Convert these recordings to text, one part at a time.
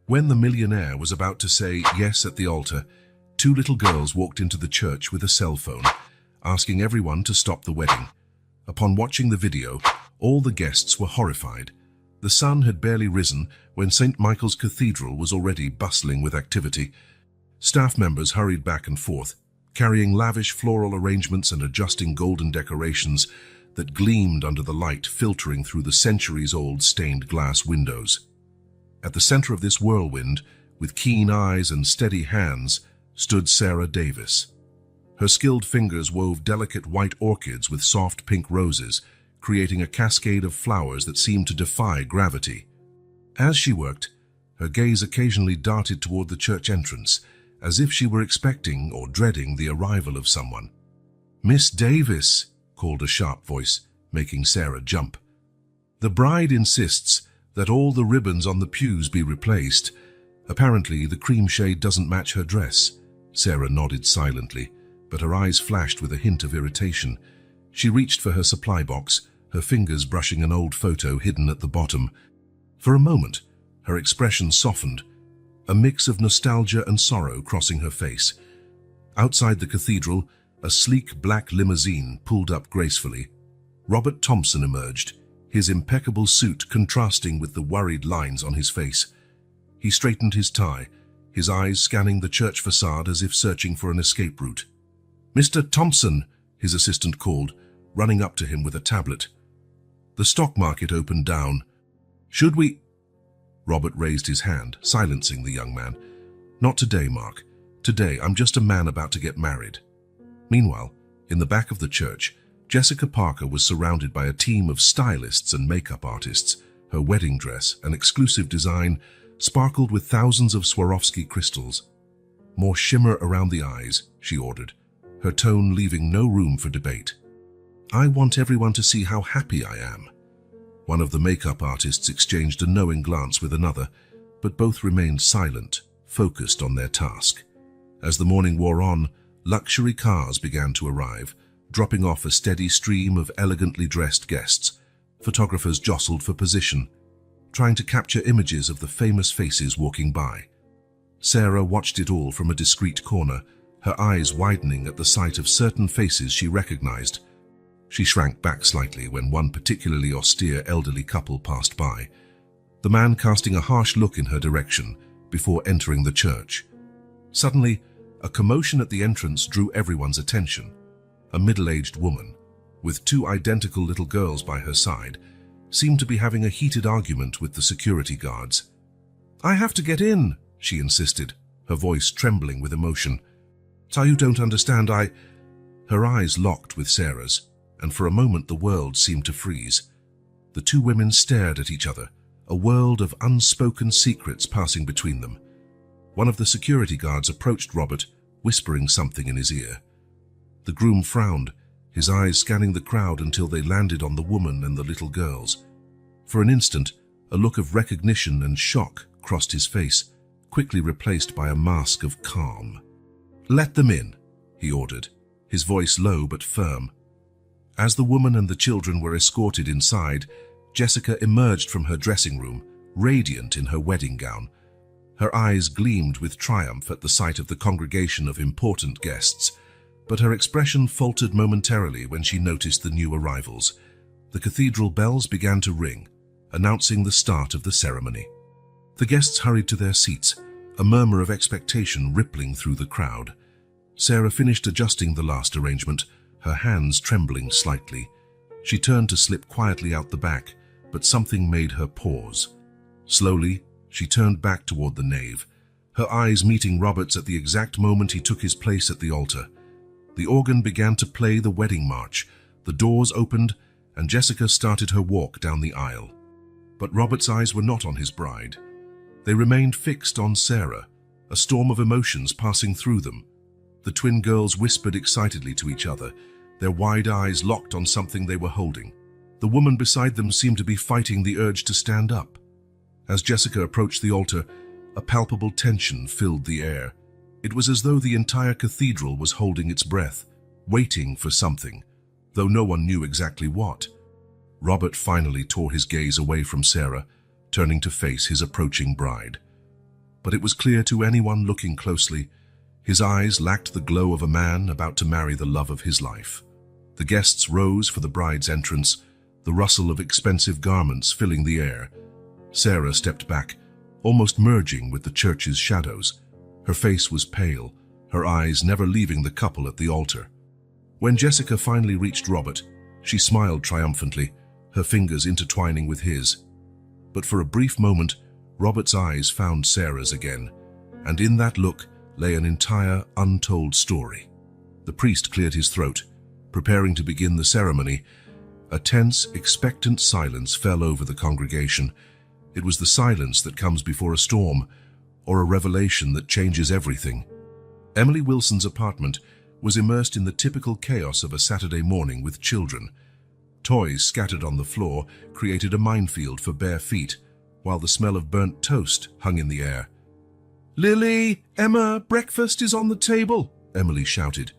When the millionaire was about to say yes at the altar, two little girls walked into the church with a cell phone, asking everyone to stop the wedding. Upon watching the video, all the guests were horrified. The sun had barely risen when St. Michael's Cathedral was already bustling with activity. Staff members hurried back and forth, carrying lavish floral arrangements and adjusting golden decorations that gleamed under the light filtering through the centuries-old stained glass windows. At the center of this whirlwind, with keen eyes and steady hands, stood Sarah Davis. Her skilled fingers wove delicate white orchids with soft pink roses, creating a cascade of flowers that seemed to defy gravity. As she worked, her gaze occasionally darted toward the church entrance, as if she were expecting or dreading the arrival of someone. "Miss Davis," called a sharp voice, making Sarah jump. "The bride insists that all the ribbons on the pews be replaced. Apparently, the cream shade doesn't match her dress." Sarah nodded silently, but her eyes flashed with a hint of irritation. She reached for her supply box, her fingers brushing an old photo hidden at the bottom. For a moment, her expression softened, a mix of nostalgia and sorrow crossing her face. Outside the cathedral, a sleek black limousine pulled up gracefully. Robert Thompson emerged, his impeccable suit contrasting with the worried lines on his face. He straightened his tie, his eyes scanning the church facade as if searching for an escape route. "Mr. Thompson," his assistant called, running up to him with a tablet. "The stock market opened down. Should we—" Robert raised his hand, silencing the young man. "Not today, Mark. Today, I'm just a man about to get married." Meanwhile, in the back of the church, Jessica Parker was surrounded by a team of stylists and makeup artists. Her wedding dress, an exclusive design, sparkled with thousands of Swarovski crystals. "More shimmer around the eyes," she ordered, her tone leaving no room for debate. "I want everyone to see how happy I am." One of the makeup artists exchanged a knowing glance with another, but both remained silent, focused on their task. As the morning wore on, luxury cars began to arrive, dropping off a steady stream of elegantly dressed guests. Photographers jostled for position, trying to capture images of the famous faces walking by. Sarah watched it all from a discreet corner, her eyes widening at the sight of certain faces she recognized. She shrank back slightly when one particularly austere elderly couple passed by, the man casting a harsh look in her direction before entering the church. Suddenly, a commotion at the entrance drew everyone's attention. A middle-aged woman, with two identical little girls by her side, seemed to be having a heated argument with the security guards. "I have to get in," she insisted, her voice trembling with emotion. "So you don't understand, I—" Her eyes locked with Sarah's, and for a moment the world seemed to freeze. The two women stared at each other, a world of unspoken secrets passing between them. One of the security guards approached Robert, whispering something in his ear. The groom frowned, his eyes scanning the crowd until they landed on the woman and the little girls. For an instant, a look of recognition and shock crossed his face, quickly replaced by a mask of calm. "Let them in," he ordered, his voice low but firm. As the woman and the children were escorted inside, Jessica emerged from her dressing room, radiant in her wedding gown. Her eyes gleamed with triumph at the sight of the congregation of important guests, but her expression faltered momentarily when she noticed the new arrivals. The cathedral bells began to ring, announcing the start of the ceremony. The guests hurried to their seats, a murmur of expectation rippling through the crowd. Sarah finished adjusting the last arrangement, her hands trembling slightly. She turned to slip quietly out the back, but something made her pause. Slowly, she turned back toward the nave, her eyes meeting Robert's at the exact moment he took his place at the altar. The organ began to play the wedding march, the doors opened, and Jessica started her walk down the aisle. But Robert's eyes were not on his bride. They remained fixed on Sarah, a storm of emotions passing through them. The twin girls whispered excitedly to each other, their wide eyes locked on something they were holding. The woman beside them seemed to be fighting the urge to stand up. As Jessica approached the altar, a palpable tension filled the air. It was as though the entire cathedral was holding its breath, waiting for something, though no one knew exactly what. Robert finally tore his gaze away from Sarah, turning to face his approaching bride. but it was clear to anyone looking closely. His eyes lacked the glow of a man about to marry the love of his life. The guests rose for the bride's entrance, the rustle of expensive garments filling the air. Sarah stepped back, almost merging with the church's shadows. Her face was pale, her eyes never leaving the couple at the altar. When Jessica finally reached Robert, she smiled triumphantly, her fingers intertwining with his. But for a brief moment, Robert's eyes found Sarah's again, and in that look lay an entire untold story. The priest cleared his throat, preparing to begin the ceremony. A tense, expectant silence fell over the congregation. It was the silence that comes before a storm, or a revelation that changes everything. Emily Wilson's apartment was immersed in the typical chaos of a Saturday morning with children. Toys scattered on the floor created a minefield for bare feet, while the smell of burnt toast hung in the air. "Lily, Emma, breakfast is on the table," Emily shouted,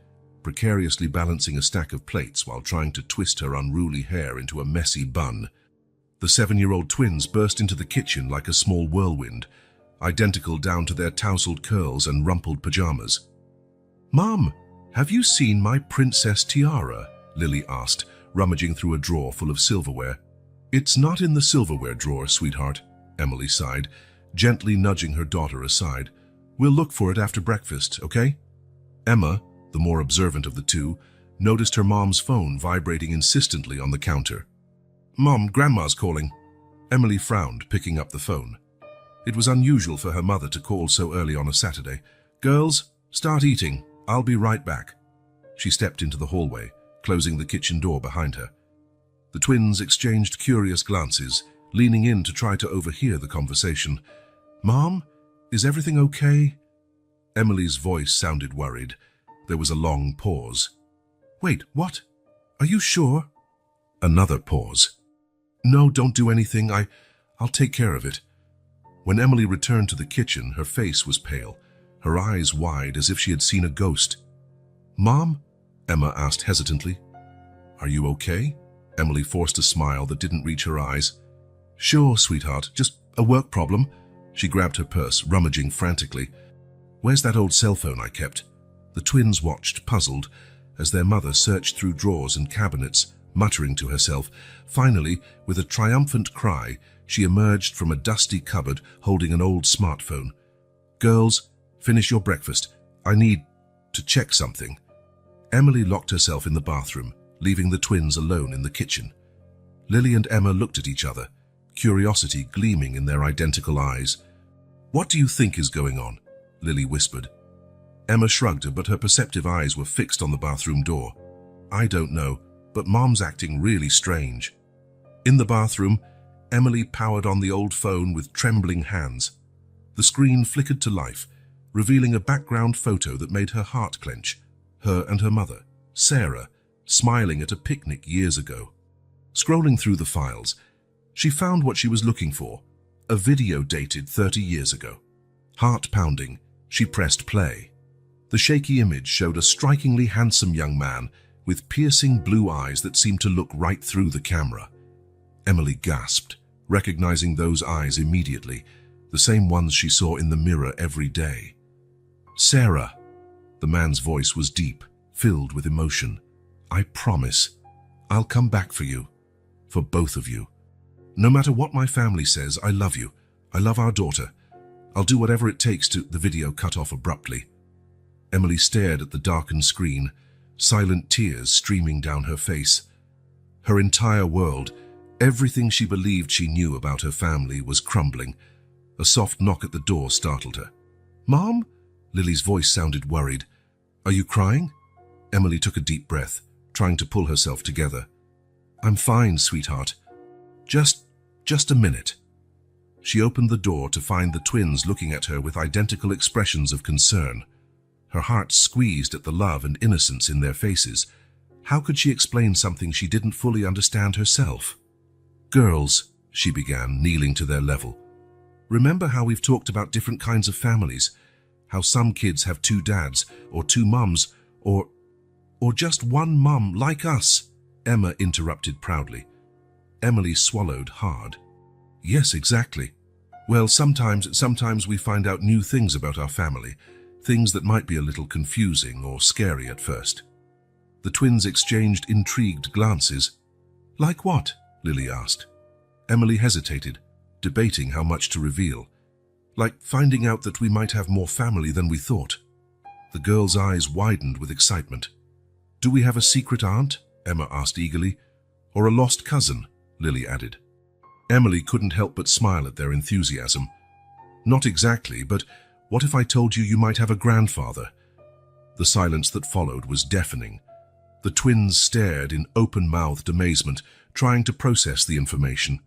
precariously balancing a stack of plates while trying to twist her unruly hair into a messy bun. The 7-year-old twins burst into the kitchen like a small whirlwind, identical down to their tousled curls and rumpled pajamas. "Mom, have you seen my princess tiara?" Lily asked, rummaging through a drawer full of silverware. "It's not in the silverware drawer, sweetheart," Emily sighed, gently nudging her daughter aside. "We'll look for it after breakfast, okay?" Emma, the more observant of the two, noticed her mom's phone vibrating insistently on the counter. "Mom, Grandma's calling." Emily frowned, picking up the phone. It was unusual for her mother to call so early on a Saturday. "Girls, start eating. I'll be right back." She stepped into the hallway, closing the kitchen door behind her. The twins exchanged curious glances, leaning in to try to overhear the conversation. "Mom, is everything okay?" Emily's voice sounded worried. There was a long pause. "Wait, what? Are you sure?" Another pause. "No, don't do anything. I'll take care of it." When Emily returned to the kitchen, her face was pale, her eyes wide as if she had seen a ghost. "Mom?" Emma asked hesitantly. "Are you okay?" Emily forced a smile that didn't reach her eyes. "Sure, sweetheart, just a work problem." She grabbed her purse, rummaging frantically. "Where's that old cell phone I kept?" The twins watched, puzzled, as their mother searched through drawers and cabinets, muttering to herself. Finally, with a triumphant cry, she emerged from a dusty cupboard holding an old smartphone. "Girls, finish your breakfast. I need to check something." Emily locked herself in the bathroom, leaving the twins alone in the kitchen. Lily and Emma looked at each other, curiosity gleaming in their identical eyes. "What do you think is going on?" Lily whispered. Emma shrugged, but her perceptive eyes were fixed on the bathroom door. "I don't know, but Mom's acting really strange." In the bathroom, Emily powered on the old phone with trembling hands. The screen flickered to life, revealing a background photo that made her heart clench. Her and her mother, Sarah, smiling at a picnic years ago. Scrolling through the files, she found what she was looking for, a video dated 30 years ago. Heart pounding, she pressed play. The shaky image showed a strikingly handsome young man with piercing blue eyes that seemed to look right through the camera. Emily gasped, recognizing those eyes immediately, the same ones she saw in the mirror every day. "Sarah." The man's voice was deep, filled with emotion. "I promise, I'll come back for you, for both of you. No matter what my family says, I love you. I love our daughter. I'll do whatever it takes to..." The video cut off abruptly. Emily stared at the darkened screen, silent tears streaming down her face. Her entire world, everything she believed she knew about her family, was crumbling. A soft knock at the door startled her. "Mom?" Lily's voice sounded worried. "Are you crying?" Emily took a deep breath, trying to pull herself together. "I'm fine, sweetheart. Just a minute." She opened the door to find the twins looking at her with identical expressions of concern. Her heart squeezed at the love and innocence in their faces. How could she explain something she didn't fully understand herself? "Girls," she began, kneeling to their level. "Remember how we've talked about different kinds of families? How some kids have 2 dads, or 2 mums, or just one mum, like us," Emma interrupted proudly. Emily swallowed hard. "Yes, exactly. Well, sometimes we find out new things about our family, things that might be a little confusing or scary at first. The twins exchanged intrigued glances. Like what? Lily asked. Emily hesitated, debating how much to reveal. Like finding out that we might have more family than we thought. The girl's eyes widened with excitement. Do we have a secret aunt? Emma asked eagerly. Or a lost cousin? Lily added. Emily couldn't help but smile at their enthusiasm. Not exactly, but what if I told you you might have a grandfather? The silence that followed was deafening. The twins stared in open-mouthed amazement, trying to process the information.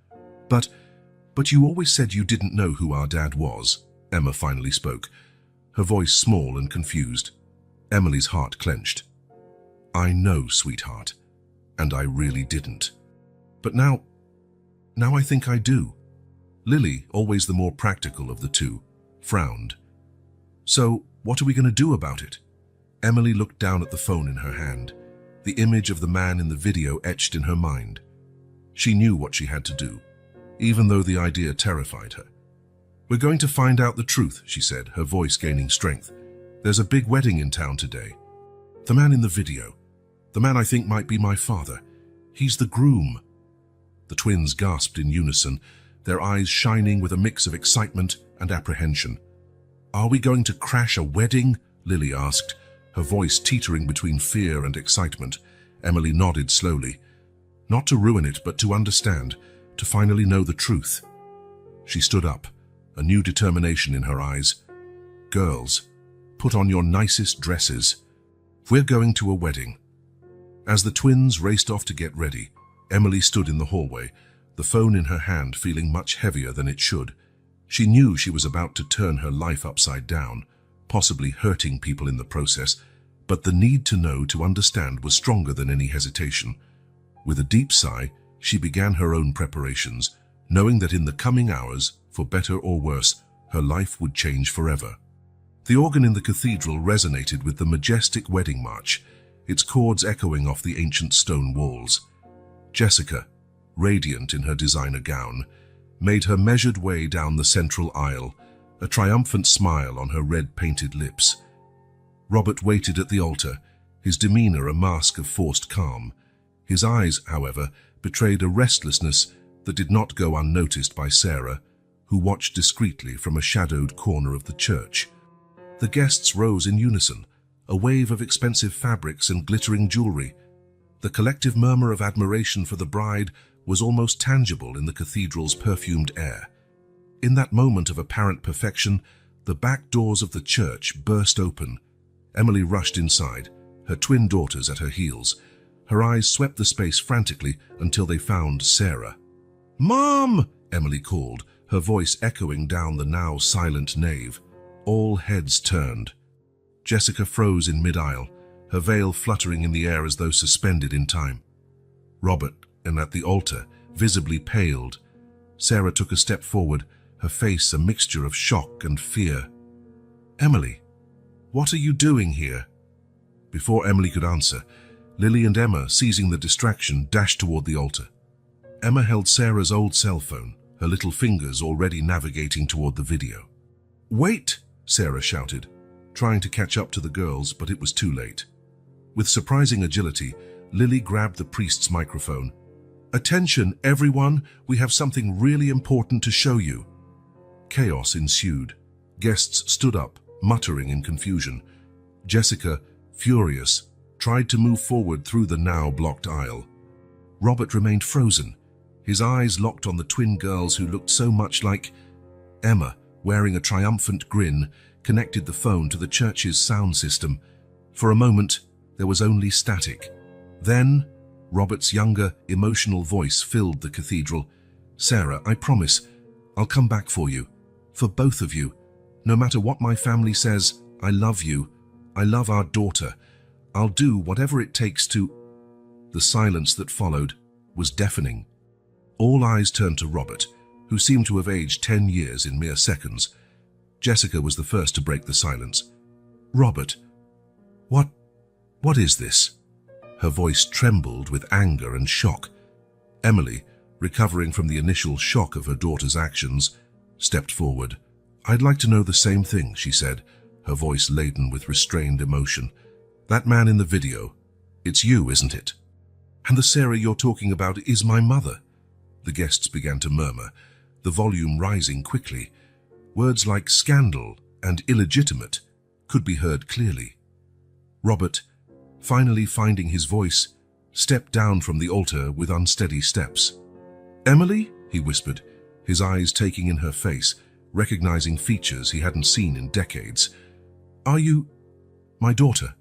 But you always said you didn't know who our dad was, Emma finally spoke, her voice small and confused. Emily's heart clenched. I know, sweetheart, and I really didn't. But now I think I do. Lily, always the more practical of the two, frowned. So, what are we going to do about it? Emily looked down at the phone in her hand, the image of the man in the video etched in her mind. She knew what she had to do, even though the idea terrified her. We're going to find out the truth, she said, her voice gaining strength. There's a big wedding in town today. The man in the video, the man I think might be my father, he's the groom. The twins gasped in unison, their eyes shining with a mix of excitement and apprehension. Are we going to crash a wedding? Lily asked, her voice teetering between fear and excitement. Emily nodded slowly. Not to ruin it, but to understand, to finally know the truth. She stood up, a new determination in her eyes. Girls, put on your nicest dresses. We're going to a wedding. As the twins raced off to get ready, Emily stood in the hallway, the phone in her hand feeling much heavier than it should. She knew she was about to turn her life upside down, possibly hurting people in the process, but the need to know, to understand, was stronger than any hesitation. With a deep sigh, she began her own preparations, knowing that in the coming hours, for better or worse, her life would change forever. The organ in the cathedral resonated with the majestic wedding march, its chords echoing off the ancient stone walls. Jessica, radiant in her designer gown, made her measured way down the central aisle, a triumphant smile on her red-painted lips. Robert waited at the altar, his demeanor a mask of forced calm. His eyes, however, betrayed a restlessness that did not go unnoticed by Sarah, who watched discreetly from a shadowed corner of the church. The guests rose in unison, a wave of expensive fabrics and glittering jewelry. The collective murmur of admiration for the bride was almost tangible in the cathedral's perfumed air. In that moment of apparent perfection, the back doors of the church burst open. Emily rushed inside, her twin daughters at her heels. Her eyes swept the space frantically until they found Sarah. "Mom!" Emily called, her voice echoing down the now silent nave. All heads turned. Jessica froze in mid-aisle, her veil fluttering in the air as though suspended in time. Robert, and at the altar, visibly paled. Sarah took a step forward, her face a mixture of shock and fear. "Emily, what are you doing here?" Before Emily could answer, Lily and Emma, seizing the distraction, dashed toward the altar. Emma held Sarah's old cell phone, her little fingers already navigating toward the video. "Wait!" Sarah shouted, trying to catch up to the girls, but it was too late. With surprising agility, Lily grabbed the priest's microphone. "Attention, everyone! We have something really important to show you." Chaos ensued. Guests stood up, muttering in confusion. Jessica, furious, tried to move forward through the now blocked aisle. Robert remained frozen, his eyes locked on the twin girls who looked so much like... Emma, wearing a triumphant grin, connected the phone to the church's sound system. For a moment, there was only static. Then, Robert's younger, emotional voice filled the cathedral. "Sarah, I promise, I'll come back for you. For both of you. No matter what my family says, I love you. I love our daughter. I'll do whatever it takes to..." The silence that followed was deafening. All eyes turned to Robert, who seemed to have aged 10 years in mere seconds. Jessica was the first to break the silence. "Robert, what is this?" Her voice trembled with anger and shock. Emily, recovering from the initial shock of her daughter's actions, stepped forward. "I'd like to know the same thing," she said, her voice laden with restrained emotion. "That man in the video, it's you, isn't it? And the Sarah you're talking about is my mother." The guests began to murmur, the volume rising quickly. Words like scandal and illegitimate could be heard clearly. Robert, finally finding his voice, stepped down from the altar with unsteady steps. "Emily?" he whispered, his eyes taking in her face, recognizing features he hadn't seen in decades. "Are you my daughter?"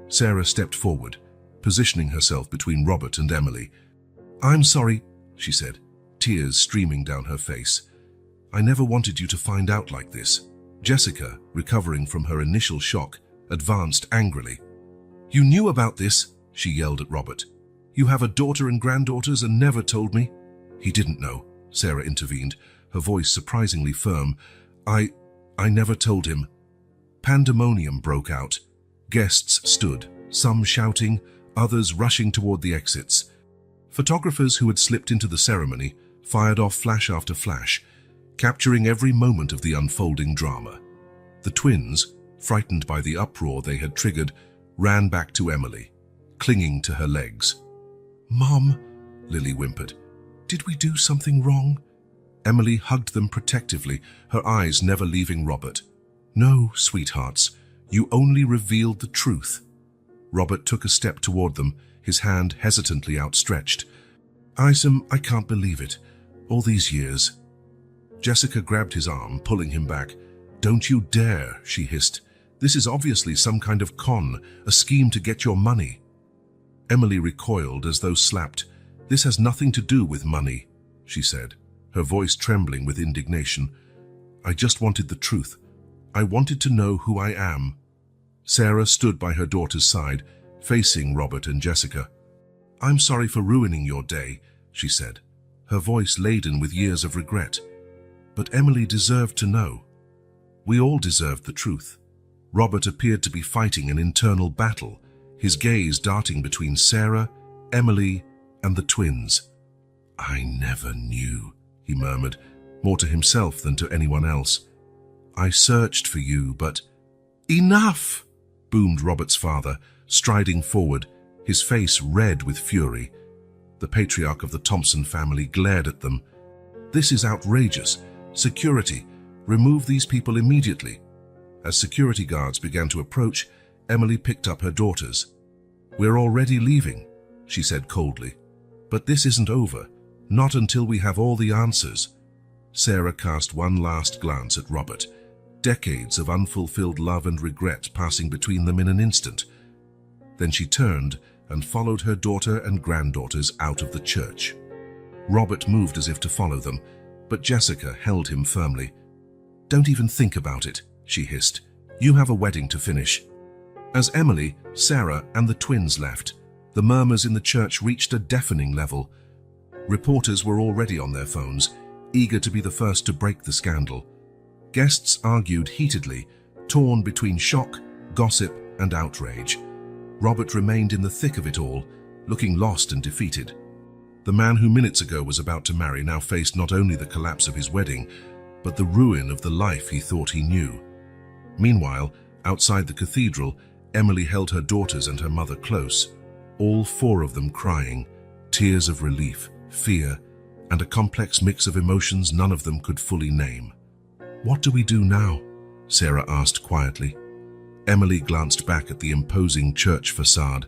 Sarah stepped forward, positioning herself between Robert and Emily. "I'm sorry," she said, tears streaming down her face. "I never wanted you to find out like this." Jessica, recovering from her initial shock, advanced angrily. "You knew about this," she yelled at Robert. "You have a daughter and granddaughters and never told me." "He didn't know," Sarah intervened, her voice surprisingly firm. I never told him." Pandemonium broke out. Guests stood, some shouting, others rushing toward the exits. Photographers who had slipped into the ceremony fired off flash after flash, capturing every moment of the unfolding drama. The twins, frightened by the uproar they had triggered, ran back to Emily, clinging to her legs. "Mom," Lily whimpered, "did we do something wrong?" Emily hugged them protectively, her eyes never leaving Robert. "No, sweethearts, you only revealed the truth." Robert took a step toward them, his hand hesitantly outstretched. I can't believe it. All these years." Jessica grabbed his arm, pulling him back. "Don't you dare," she hissed. "This is obviously some kind of con, a scheme to get your money." Emily recoiled as though slapped. "This has nothing to do with money," she said, her voice trembling with indignation. "I just wanted the truth. I wanted to know who I am." Sarah stood by her daughter's side, facing Robert and Jessica. "I'm sorry for ruining your day," she said, her voice laden with years of regret. "But Emily deserved to know. We all deserved the truth." Robert appeared to be fighting an internal battle, his gaze darting between Sarah, Emily, and the twins. "I never knew," he murmured, more to himself than to anyone else. "I searched for you, but—" "Enough!" boomed Robert's father, striding forward, his face red with fury. The patriarch of the Thompson family glared at them. "This is outrageous. Security, remove these people immediately." As security guards began to approach, Emily picked up her daughters. "We're already leaving," she said coldly. "But this isn't over, not until we have all the answers." Sarah cast one last glance at Robert, decades of unfulfilled love and regret passing between them in an instant. Then she turned and followed her daughter and granddaughters out of the church. Robert moved as if to follow them, but Jessica held him firmly. "Don't even think about it," she hissed. "You have a wedding to finish." As Emily, Sarah, and the twins left, the murmurs in the church reached a deafening level. Reporters were already on their phones, eager to be the first to break the scandal. Guests argued heatedly, torn between shock, gossip, and outrage. Robert remained in the thick of it all, looking lost and defeated. The man who minutes ago was about to marry now faced not only the collapse of his wedding, but the ruin of the life he thought he knew. Meanwhile, outside the cathedral, Emily held her daughters and her mother close, all four of them crying, tears of relief, fear, and a complex mix of emotions none of them could fully name. "What do we do now?" Sarah asked quietly. Emily glanced back at the imposing church facade,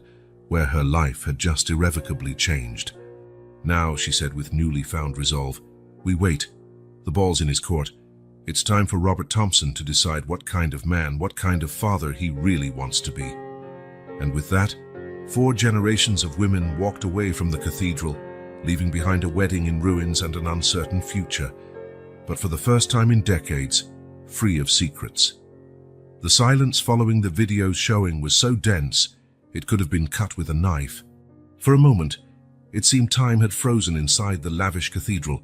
where her life had just irrevocably changed. "Now," she said with newly found resolve, "we wait. The ball's in his court. It's time for Robert Thompson to decide what kind of man, what kind of father he really wants to be." And with that, 4 generations of women walked away from the cathedral, leaving behind a wedding in ruins and an uncertain future, but for the first time in decades, free of secrets. The silence following the video's showing was so dense, it could have been cut with a knife. For a moment, it seemed time had frozen inside the lavish cathedral.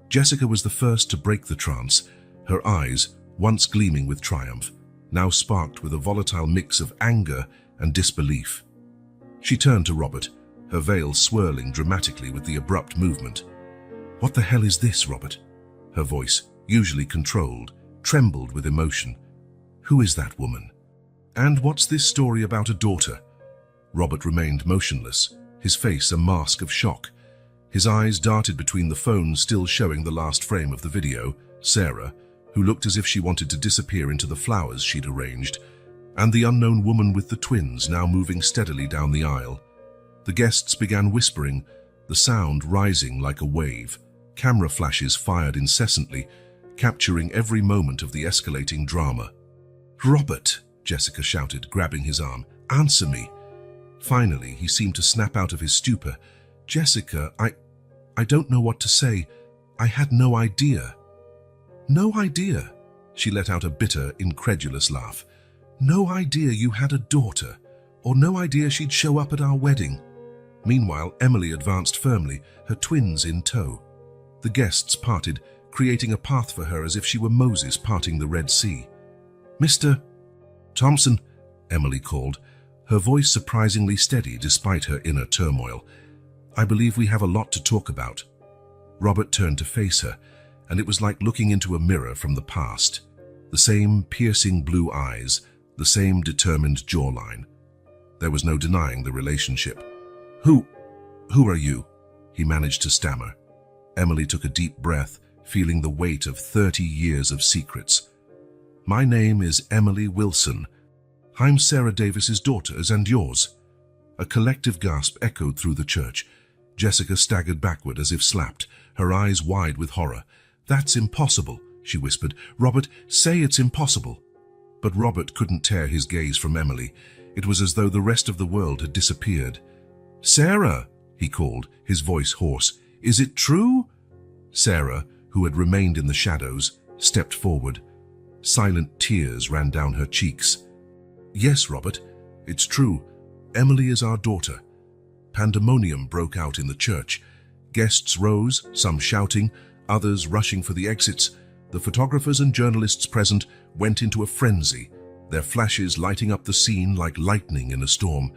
Jessica was the first to break the trance, her eyes, once gleaming with triumph, now sparked with a volatile mix of anger and disbelief. She turned to Robert, her veil swirling dramatically with the abrupt movement. "What the hell is this, Robert?" Her voice, usually controlled, trembled with emotion. Who is that woman? And what's this story about a daughter? Robert remained motionless, his face a mask of shock. His eyes darted between the phone still showing the last frame of the video, Sarah, who looked as if she wanted to disappear into the flowers she'd arranged, and the unknown woman with the twins now moving steadily down the aisle. The guests began whispering, the sound rising like a wave. Camera flashes fired incessantly, capturing every moment of the escalating drama. "Robert," Jessica shouted, grabbing his arm, "answer me." Finally, he seemed to snap out of his stupor. "Jessica, I don't know what to say. I had no idea." "No idea?" She let out a bitter, incredulous laugh. "No idea you had a daughter, or no idea she'd show up at our wedding?" Meanwhile, Emily advanced firmly, her twins in tow. The guests parted, creating a path for her as if she were Moses parting the Red Sea. "Mr. Thompson," Emily called, her voice surprisingly steady despite her inner turmoil. "I believe we have a lot to talk about." Robert turned to face her, and it was like looking into a mirror from the past. The same piercing blue eyes, the same determined jawline. There was no denying the relationship. Who are you?" he managed to stammer. Emily took a deep breath, feeling the weight of 30 years of secrets. "My name is Emily Wilson. I'm Sarah Davis's daughter's and yours." A collective gasp echoed through the church. Jessica staggered backward as if slapped, her eyes wide with horror. "That's impossible," she whispered. "Robert, say it's impossible." But Robert couldn't tear his gaze from Emily. It was as though the rest of the world had disappeared. "Sarah," he called, his voice hoarse, "is it true?" Sarah, who had remained in the shadows, stepped forward. Silent tears ran down her cheeks. "Yes, Robert, it's true. Emily is our daughter." Pandemonium broke out in the church. Guests rose, some shouting, others rushing for the exits. The photographers and journalists present went into a frenzy, their flashes lighting up the scene like lightning in a storm.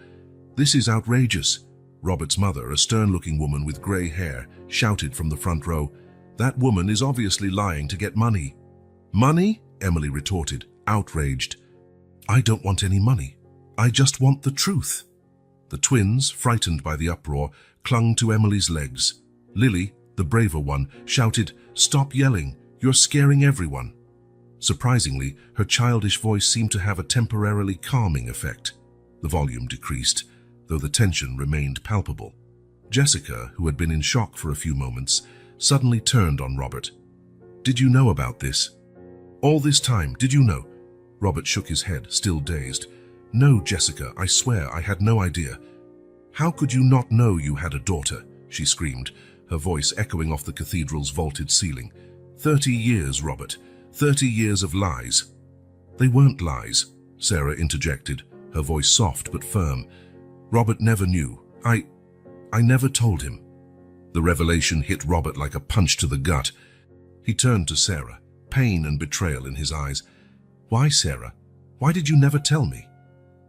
"This is outrageous," Robert's mother, a stern-looking woman with grey hair, shouted from the front row. "That woman is obviously lying to get money." "Money?" Emily retorted, outraged. "I don't want any money. I just want the truth." The twins, frightened by the uproar, clung to Emily's legs. Lily, the braver one, shouted, "Stop yelling, you're scaring everyone." Surprisingly, her childish voice seemed to have a temporarily calming effect. The volume decreased, though the tension remained palpable. Jessica, who had been in shock for a few moments, suddenly turned on Robert. "Did you know about this? All this time, did you know?" Robert shook his head, still dazed. "No, Jessica, I swear I had no idea." "How could you not know you had a daughter?" she screamed, her voice echoing off the cathedral's vaulted ceiling. 30 years, Robert. 30 years of lies." "They weren't lies," Sarah interjected, her voice soft but firm. "Robert never knew. I never told him." The revelation hit Robert like a punch to the gut. He turned to Sarah, pain and betrayal in his eyes. "Why, Sarah? Why did you never tell me?"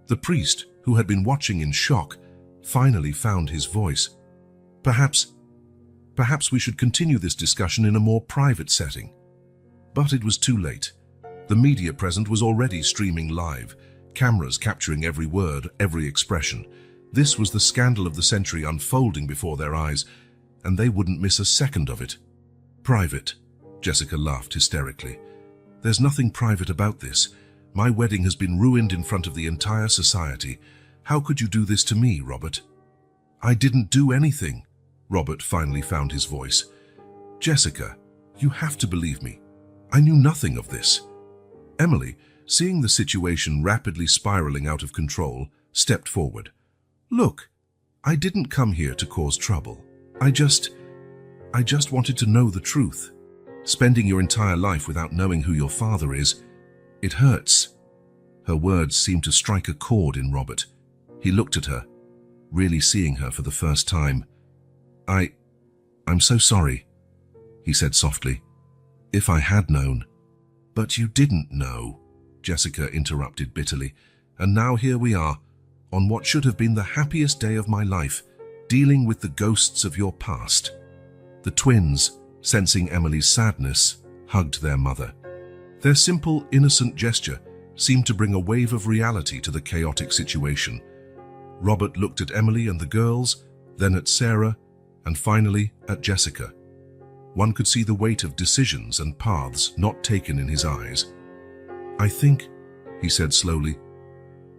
The priest, who had been watching in shock, finally found his voice. Perhaps we should continue this discussion in a more private setting." But it was too late. The media present was already streaming live, cameras capturing every word, every expression. This was the scandal of the century unfolding before their eyes, and they wouldn't miss a second of it. "Private," Jessica laughed hysterically. "There's nothing private about this. My wedding has been ruined in front of the entire society. How could you do this to me, Robert?" "I didn't do anything." Robert finally found his voice. "Jessica, you have to believe me. I knew nothing of this." Emily, seeing the situation rapidly spiraling out of control, stepped forward. "Look, I didn't come here to cause trouble. I just wanted to know the truth. Spending your entire life without knowing who your father is, it hurts." Her words seemed to strike a chord in Robert. He looked at her, really seeing her for the first time. I'm so sorry," he said softly. "If I had known." "But you didn't know," Jessica interrupted bitterly. "And now here we are, on what should have been the happiest day of my life, dealing with the ghosts of your past." The twins, sensing Emily's sadness, hugged their mother. Their simple, innocent gesture seemed to bring a wave of reality to the chaotic situation. Robert looked at Emily and the girls, then at Sarah, and finally at Jessica. One could see the weight of decisions and paths not taken in his eyes. "I think," he said slowly,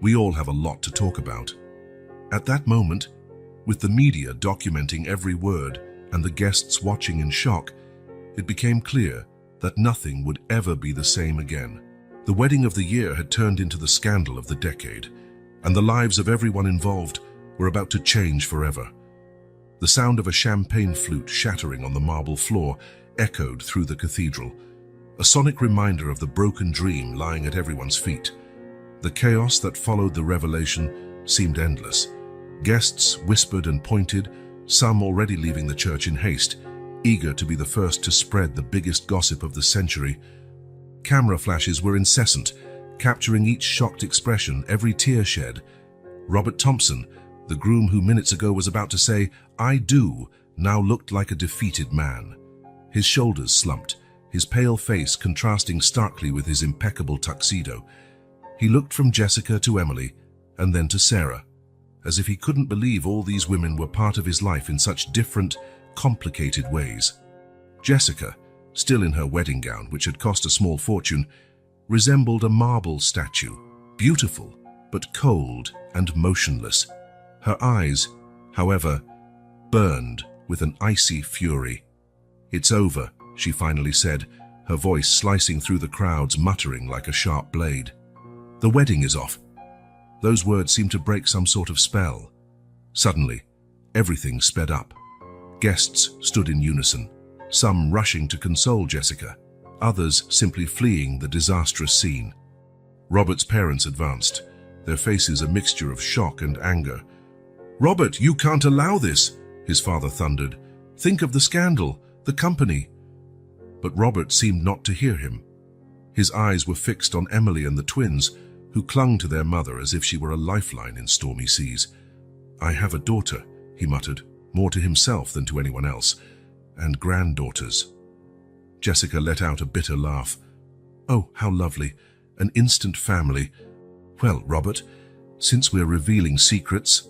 "we all have a lot to talk about." At that moment, with the media documenting every word and the guests watching in shock, it became clear that nothing would ever be the same again. The wedding of the year had turned into the scandal of the decade, and the lives of everyone involved were about to change forever. The sound of a champagne flute shattering on the marble floor echoed through the cathedral, a sonic reminder of the broken dream lying at everyone's feet. The chaos that followed the revelation seemed endless. Guests whispered and pointed, some already leaving the church in haste, eager to be the first to spread the biggest gossip of the century. Camera flashes were incessant, capturing each shocked expression, every tear shed. Robert Thompson, the groom who minutes ago was about to say, "I do," now looked like a defeated man. His shoulders slumped, his pale face contrasting starkly with his impeccable tuxedo. He looked from Jessica to Emily, and then to Sarah, as if he couldn't believe all these women were part of his life in such different, complicated ways. Jessica, still in her wedding gown, which had cost a small fortune, resembled a marble statue, beautiful, but cold and motionless. Her eyes, however, burned with an icy fury. "It's over," she finally said, her voice slicing through the crowds, muttering like a sharp blade. "The wedding is off." Those words seemed to break some sort of spell. Suddenly, everything sped up. Guests stood in unison, some rushing to console Jessica, others simply fleeing the disastrous scene. Robert's parents advanced, their faces a mixture of shock and anger. "Robert, you can't allow this," his father thundered. "Think of the scandal, the company." But Robert seemed not to hear him. His eyes were fixed on Emily and the twins, who clung to their mother as if she were a lifeline in stormy seas. "I have a daughter," he muttered, more to himself than to anyone else, "and granddaughters." Jessica let out a bitter laugh. "Oh, how lovely. An instant family. Well, Robert, since we're revealing secrets..."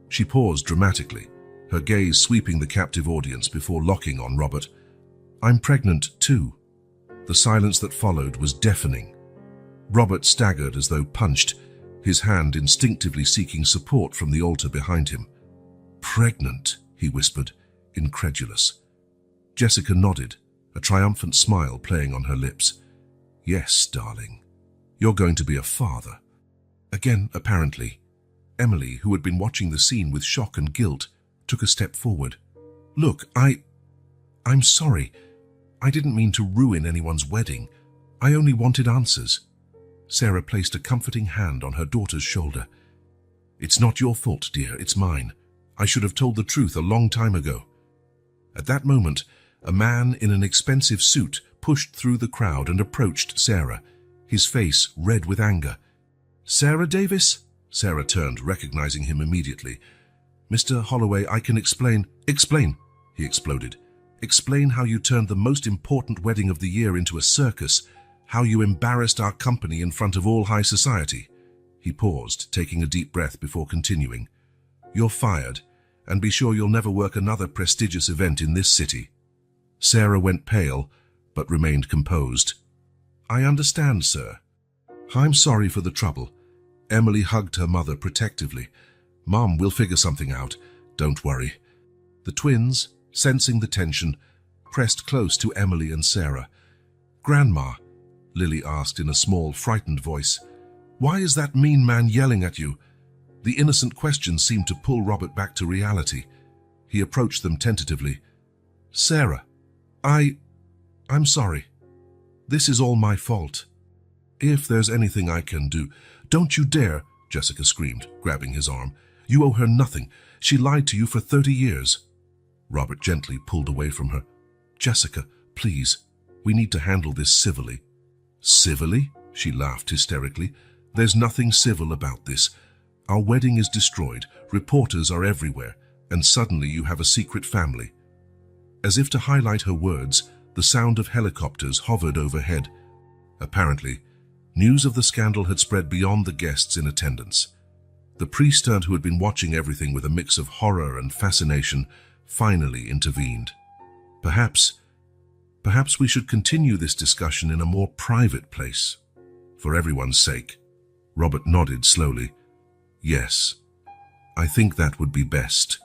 She paused dramatically, her gaze sweeping the captive audience before locking on Robert. "I'm pregnant too." The silence that followed was deafening. Robert staggered as though punched, his hand instinctively seeking support from the altar behind him. "Pregnant," he whispered, incredulous. Jessica nodded, a triumphant smile playing on her lips. "Yes, darling. You're going to be a father." Again, apparently, Emily, who had been watching the scene with shock and guilt, took a step forward. "Look, I'm sorry. I didn't mean to ruin anyone's wedding. I only wanted answers." Sarah placed a comforting hand on her daughter's shoulder. "It's not your fault, dear, it's mine. I should have told the truth a long time ago." At that moment, a man in an expensive suit pushed through the crowd and approached Sarah, his face red with anger. "Sarah Davis?" Sarah turned, recognizing him immediately. "Mr. Holloway, I can explain..." "Explain," he exploded. "Explain how you turned the most important wedding of the year into a circus, how you embarrassed our company in front of all high society." He paused, taking a deep breath before continuing. "You're fired, and be sure you'll never work another prestigious event in this city." Sarah went pale, but remained composed. "I understand, sir. I'm sorry for the trouble." Emily hugged her mother protectively. "Mom, we'll figure something out. Don't worry." The twins, sensing the tension, pressed close to Emily and Sarah. "Grandma," Lily asked in a small, frightened voice, "why is that mean man yelling at you?" The innocent question seemed to pull Robert back to reality. He approached them tentatively. "Sarah, I'm sorry. This is all my fault. If there's anything I can do..." "Don't you dare," Jessica screamed, grabbing his arm. "You owe her nothing. She lied to you for 30 years. Robert gently pulled away from her. "Jessica, please, we need to handle this civilly." "Civilly?" She laughed hysterically. "There's nothing civil about this. Our wedding is destroyed, reporters are everywhere, and suddenly you have a secret family." As if to highlight her words, The sound of helicopters hovered overhead. Apparently, news of the scandal had spread beyond the guests in attendance. The priest, who had been watching everything with a mix of horror and fascination, finally intervened. Perhaps we should continue this discussion in a more private place. For everyone's sake. Robert nodded slowly. Yes, I think that would be best.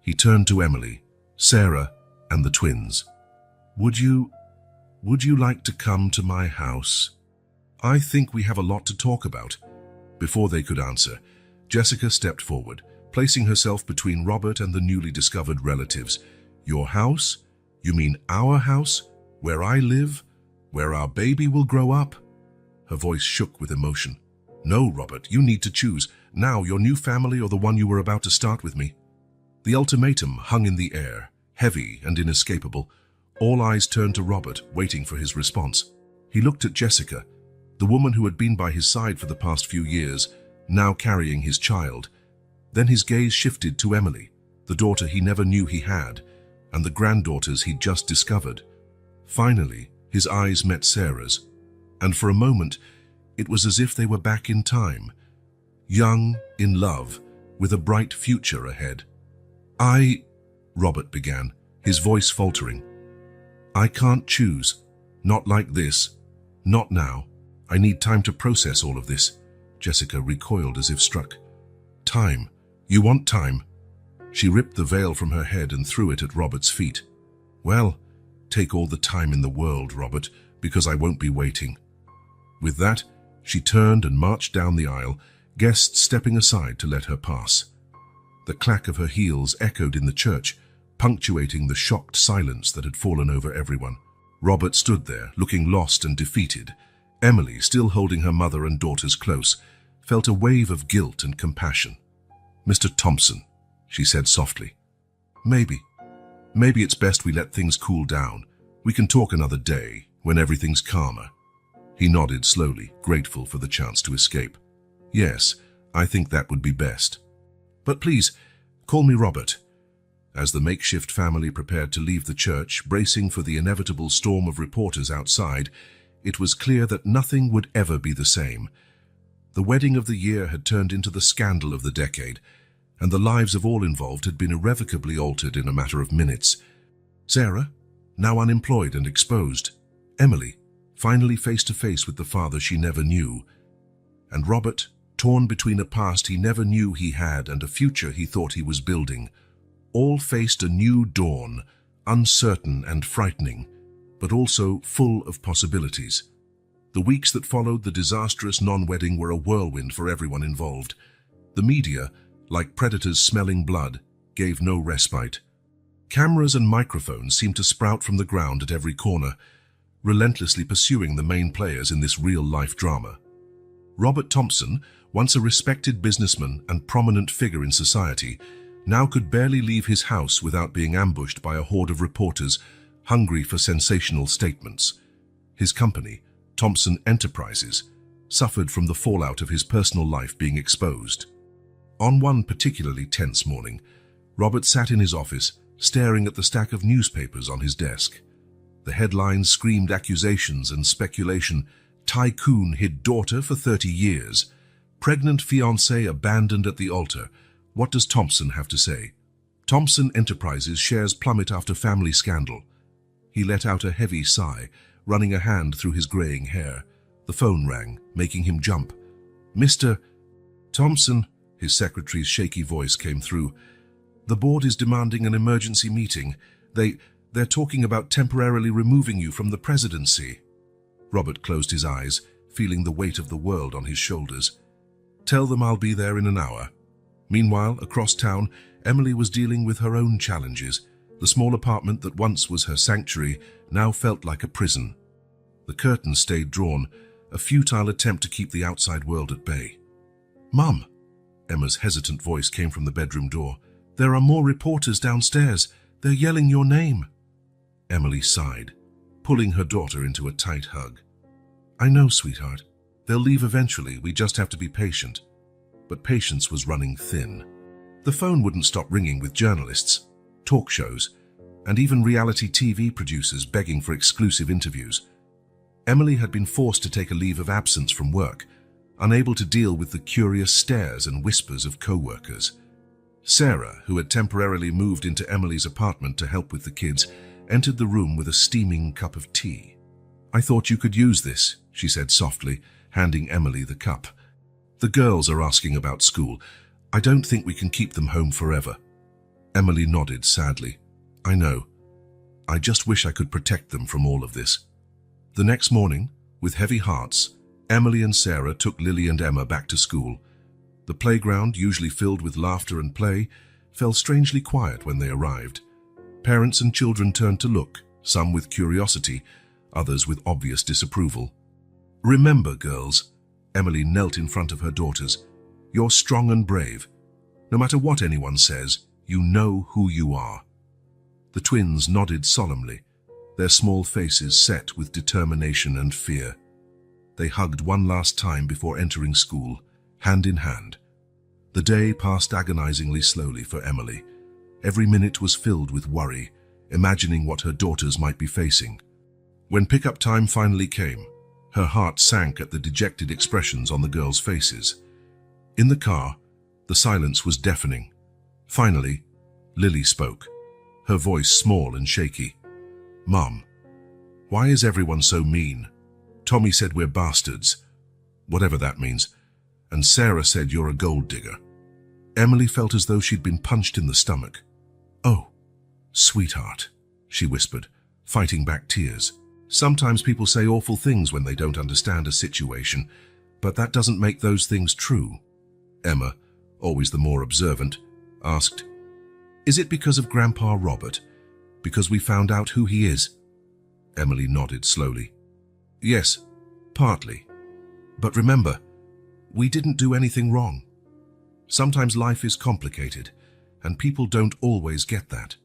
He turned to Emily, Sarah, and the twins. Would you like to come to my house? I think we have a lot to talk about. Before they could answer, Jessica stepped forward, placing herself between Robert and the newly discovered relatives. Your house? You mean our house? Where I live? Where our baby will grow up? Her voice shook with emotion. No, Robert, you need to choose. Now, your new family or the one you were about to start with me. The ultimatum hung in the air, heavy and inescapable. All eyes turned to Robert, waiting for his response. He looked at Jessica, the woman who had been by his side for the past few years, now carrying his child. Then his gaze shifted to Emily, the daughter he never knew he had, and the granddaughters he'd just discovered. Finally, his eyes met Sarah's, and for a moment, it was as if they were back in time, young, in love, with a bright future ahead. Robert began, his voice faltering. I can't choose. Not like this. Not now. I need time to process all of this. Jessica recoiled as if struck. Time. You want time? She ripped the veil from her head and threw it at Robert's feet. Well, take all the time in the world, Robert, because I won't be waiting. With that, she turned and marched down the aisle, guests stepping aside to let her pass. The clack of her heels echoed in the church, punctuating the shocked silence that had fallen over everyone. Robert stood there, looking lost and defeated. Emily, still holding her mother and daughters close, felt a wave of guilt and compassion. Mr. Thompson, she said softly. Maybe it's best we let things cool down. We can talk another day, when everything's calmer. He nodded slowly, grateful for the chance to escape. Yes, I think that would be best. But please, call me Robert. As the makeshift family prepared to leave the church, bracing for the inevitable storm of reporters outside, it was clear that nothing would ever be the same. The wedding of the year had turned into the scandal of the decade, and the lives of all involved had been irrevocably altered in a matter of minutes. Sarah, now unemployed and exposed. Emily, finally face to face with the father she never knew. And Robert, torn between a past he never knew he had and a future he thought he was building. All faced a new dawn, uncertain and frightening, but also full of possibilities. The weeks that followed the disastrous non-wedding were a whirlwind for everyone involved. The media, like predators smelling blood, gave no respite. Cameras and microphones seemed to sprout from the ground at every corner, relentlessly pursuing the main players in this real-life drama. Robert Thompson, once a respected businessman and prominent figure in society, now could barely leave his house without being ambushed by a horde of reporters hungry for sensational statements. His company, Thompson Enterprises, suffered from the fallout of his personal life being exposed. On one particularly tense morning, Robert sat in his office, staring at the stack of newspapers on his desk. The headlines screamed accusations and speculation. Tycoon hid daughter for 30 years. Pregnant fiancé abandoned at the altar. What does Thompson have to say? Thompson Enterprises shares plummet after family scandal. He let out a heavy sigh, running a hand through his graying hair. The phone rang, making him jump. Mr. Thompson, his secretary's shaky voice came through. The board is demanding an emergency meeting. They're talking about temporarily removing you from the presidency. Robert closed his eyes, feeling the weight of the world on his shoulders. Tell them I'll be there in an hour. Meanwhile, across town, Emily was dealing with her own challenges. The small apartment that once was her sanctuary now felt like a prison. The curtains stayed drawn, a futile attempt to keep the outside world at bay. Mum, Emma's hesitant voice came from the bedroom door. There are more reporters downstairs. They're yelling your name. Emily sighed, pulling her daughter into a tight hug. I know, sweetheart. They'll leave eventually. We just have to be patient. But patience was running thin. The phone wouldn't stop ringing with journalists, talk shows, and even reality TV producers begging for exclusive interviews. Emily had been forced to take a leave of absence from work, unable to deal with the curious stares and whispers of co-workers. Sarah, who had temporarily moved into Emily's apartment to help with the kids, entered the room with a steaming cup of tea. "I thought you could use this," she said softly, handing Emily the cup. "The girls are asking about school. I don't think we can keep them home forever." Emily nodded sadly. "I know. I just wish I could protect them from all of this." The next morning, with heavy hearts, Emily and Sarah took Lily and Emma back to school. The playground, usually filled with laughter and play, fell strangely quiet when they arrived. Parents and children turned to look, some with curiosity, others with obvious disapproval. "Remember, girls," Emily knelt in front of her daughters, "you're strong and brave. No matter what anyone says, you know who you are." The twins nodded solemnly, their small faces set with determination and fear. They hugged one last time before entering school, hand in hand. The day passed agonizingly slowly for Emily. Every minute was filled with worry, imagining what her daughters might be facing. When pickup time finally came, her heart sank at the dejected expressions on the girls' faces. In the car, the silence was deafening. Finally, Lily spoke, her voice small and shaky. "Mom, why is everyone so mean? Tommy said we're bastards, whatever that means, and Sarah said you're a gold digger." Emily felt as though she'd been punched in the stomach. "Oh, sweetheart," she whispered, fighting back tears. "Sometimes people say awful things when they don't understand a situation, but that doesn't make those things true." Emma, always the more observant, asked, "Is it because of Grandpa Robert? Because we found out who he is?" Emily nodded slowly. "Yes, partly. But remember, we didn't do anything wrong. Sometimes life is complicated, and people don't always get that."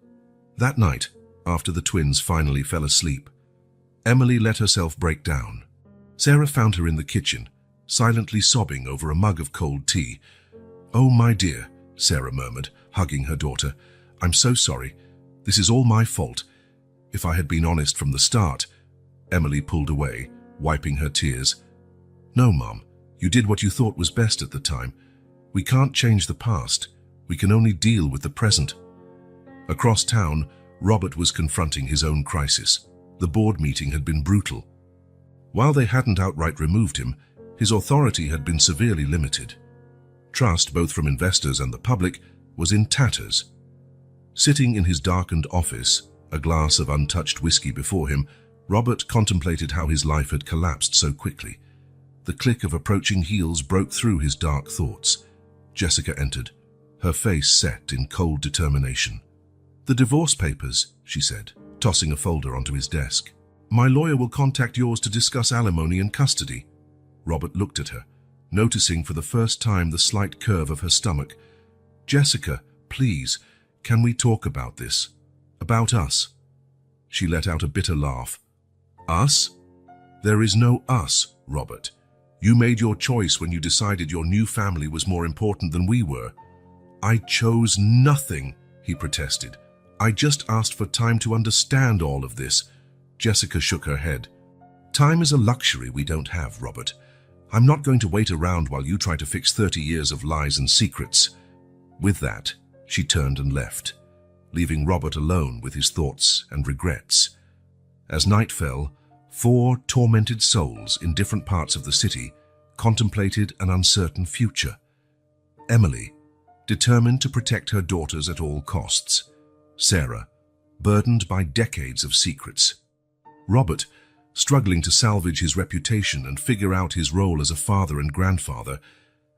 That night, after the twins finally fell asleep, Emily let herself break down. Sarah found her in the kitchen, silently sobbing over a mug of cold tea. "Oh, my dear," Sarah murmured, hugging her daughter, "I'm so sorry. This is all my fault. If I had been honest from the start." Emily pulled away, wiping her tears. "No, Mom, you did what you thought was best at the time. We can't change the past. We can only deal with the present." Across town, Robert was confronting his own crisis. The board meeting had been brutal. While they hadn't outright removed him, his authority had been severely limited. Trust, both from investors and the public, was in tatters. Sitting in his darkened office, a glass of untouched whiskey before him, Robert contemplated how his life had collapsed so quickly. The click of approaching heels broke through his dark thoughts. Jessica entered, her face set in cold determination. "The divorce papers," she said, tossing a folder onto his desk. "My lawyer will contact yours to discuss alimony and custody." Robert looked at her, noticing for the first time the slight curve of her stomach. "Jessica, please, can we talk about this? About us?" She let out a bitter laugh. "Us? There is no us, Robert. You made your choice when you decided your new family was more important than we were." "I chose nothing," he protested. "I just asked for time to understand all of this." Jessica shook her head. "Time is a luxury we don't have, Robert. I'm not going to wait around while you try to fix 30 years of lies and secrets." With that, she turned and left, leaving Robert alone with his thoughts and regrets. As night fell, 4 tormented souls in different parts of the city contemplated an uncertain future. Emily, determined to protect her daughters at all costs. Sarah, burdened by decades of secrets. Robert, struggling to salvage his reputation and figure out his role as a father and grandfather.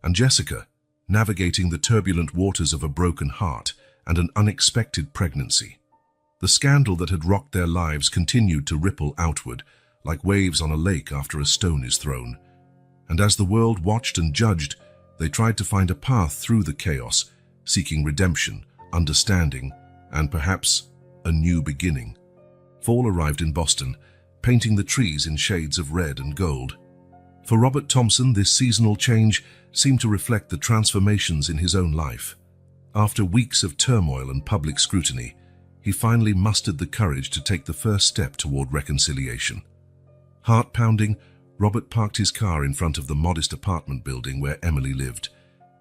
And Jessica, navigating the turbulent waters of a broken heart and an unexpected pregnancy. The scandal that had rocked their lives continued to ripple outward, like waves on a lake after a stone is thrown. And as the world watched and judged, they tried to find a path through the chaos, seeking redemption, understanding, and perhaps a new beginning. Fall arrived in Boston, painting the trees in shades of red and gold. For Robert Thompson, this seasonal change seemed to reflect the transformations in his own life. After weeks of turmoil and public scrutiny, he finally mustered the courage to take the first step toward reconciliation. Heart-pounding, Robert parked his car in front of the modest apartment building where Emily lived.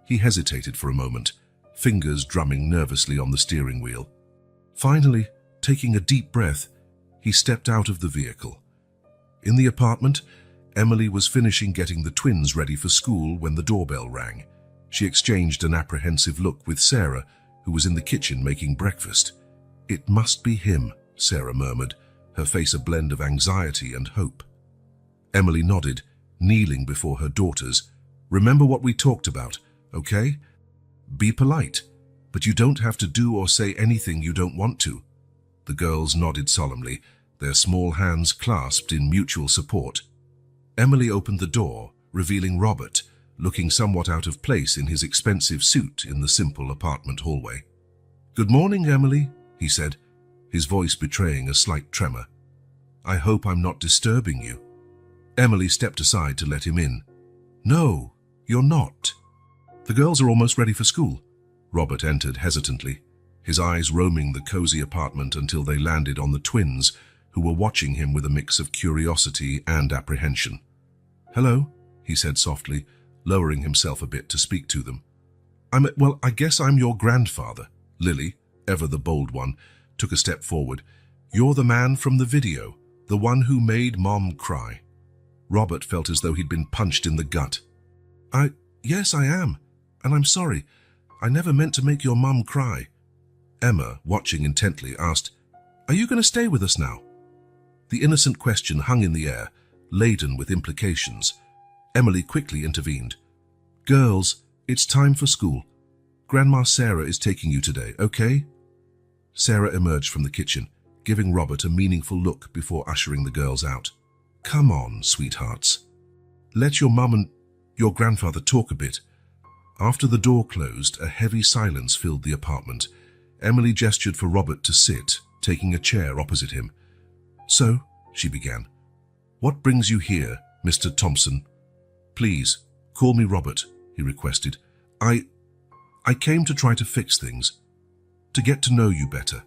He hesitated for a moment, fingers drumming nervously on the steering wheel. Finally, taking a deep breath, he stepped out of the vehicle. In the apartment, Emily was finishing getting the twins ready for school when the doorbell rang. She exchanged an apprehensive look with Sarah, who was in the kitchen making breakfast. "It must be him," Sarah murmured, her face a blend of anxiety and hope. Emily nodded, kneeling before her daughters. "Remember what we talked about, okay? Be polite, but you don't have to do or say anything you don't want to." The girls nodded solemnly, their small hands clasped in mutual support. Emily opened the door, revealing Robert, looking somewhat out of place in his expensive suit in the simple apartment hallway. "Good morning, Emily," he said, his voice betraying a slight tremor. "I hope I'm not disturbing you." Emily stepped aside to let him in. "No, you're not." "The girls are almost ready for school." Robert entered hesitantly, his eyes roaming the cozy apartment until they landed on the twins, who were watching him with a mix of curiosity and apprehension. "Hello," he said softly, lowering himself a bit to speak to them. I guess I'm your grandfather." Lily, ever the bold one, took a step forward. "You're the man from the video, the one who made Mom cry." Robert felt as though he'd been punched in the gut. Yes, I am, and I'm sorry. I never meant to make your mum cry." Emma, watching intently, asked, "Are you going to stay with us now?" The innocent question hung in the air, laden with implications. Emily quickly intervened. "Girls, it's time for school. Grandma Sarah is taking you today, okay?" Sarah emerged from the kitchen, giving Robert a meaningful look before ushering the girls out. "Come on, sweethearts. Let your mum and your grandfather talk a bit." After the door closed, a heavy silence filled the apartment. Emily gestured for Robert to sit, taking a chair opposite him. "So," she began, "what brings you here, Mr. Thompson?" "Please, call me Robert," he requested. I came to try to fix things, to get to know you better,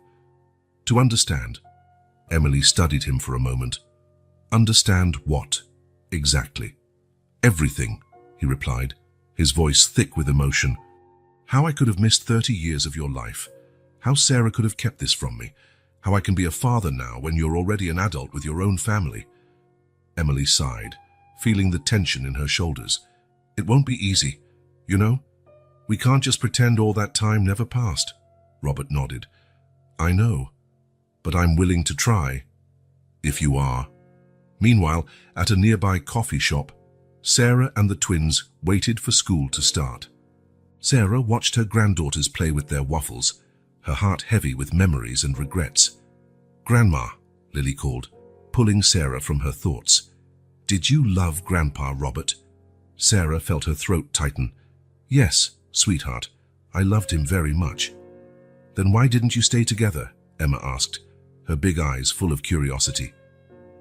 to understand." Emily studied him for a moment. "Understand what, exactly?" "Everything," he replied, his voice thick with emotion. "How I could have missed 30 years of your life. How Sarah could have kept this from me. How I can be a father now when you're already an adult with your own family." Emily sighed, feeling the tension in her shoulders. "It won't be easy, you know? We can't just pretend all that time never passed." Robert nodded. "I know, but I'm willing to try, if you are." Meanwhile, at a nearby coffee shop, Sarah and the twins waited for school to start. Sarah watched her granddaughters play with their waffles, her heart heavy with memories and regrets. "Grandma," Lily called, pulling Sarah from her thoughts. "Did you love Grandpa, Robert?" Sarah felt her throat tighten. "Yes, sweetheart, I loved him very much." "Then why didn't you stay together?" Emma asked, her big eyes full of curiosity.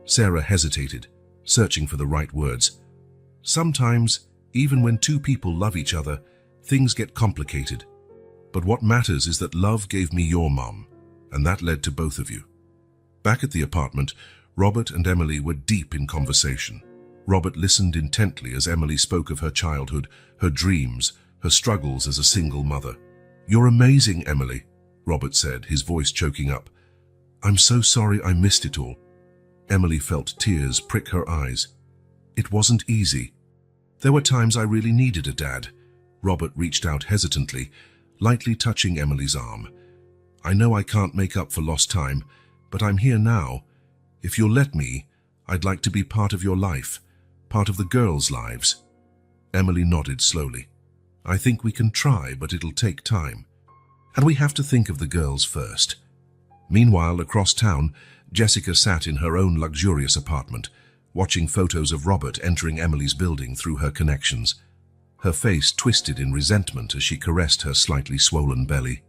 Sarah hesitated, searching for the right words. "Sometimes, even when two people love each other, things get complicated. But what matters is that love gave me your mom, and that led to both of you." Back at the apartment, Robert and Emily were deep in conversation. Robert listened intently as Emily spoke of her childhood, her dreams, her struggles as a single mother. "You're amazing, Emily," Robert said, his voice choking up. "I'm so sorry I missed it all." Emily felt tears prick her eyes. "It wasn't easy. There were times I really needed a dad." Robert reached out hesitantly, lightly touching Emily's arm. "I know I can't make up for lost time, but I'm here now. If you'll let me, I'd like to be part of your life, part of the girls' lives." Emily nodded slowly. "I think we can try, but it'll take time. And we have to think of the girls first." Meanwhile, across town, Jessica sat in her own luxurious apartment, watching photos of Robert entering Emily's building through her connections. Her face twisted in resentment as she caressed her slightly swollen belly.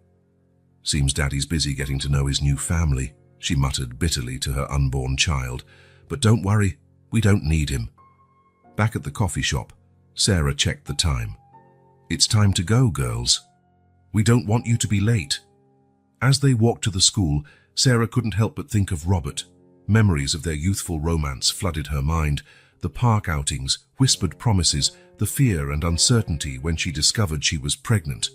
"Seems Daddy's busy getting to know his new family," she muttered bitterly to her unborn child. "But don't worry, we don't need him." Back at the coffee shop, Sarah checked the time. "It's time to go, girls. We don't want you to be late." As they walked to the school, Sarah couldn't help but think of Robert. Memories of their youthful romance flooded her mind. The park outings, whispered promises, the fear and uncertainty when she discovered she was pregnant.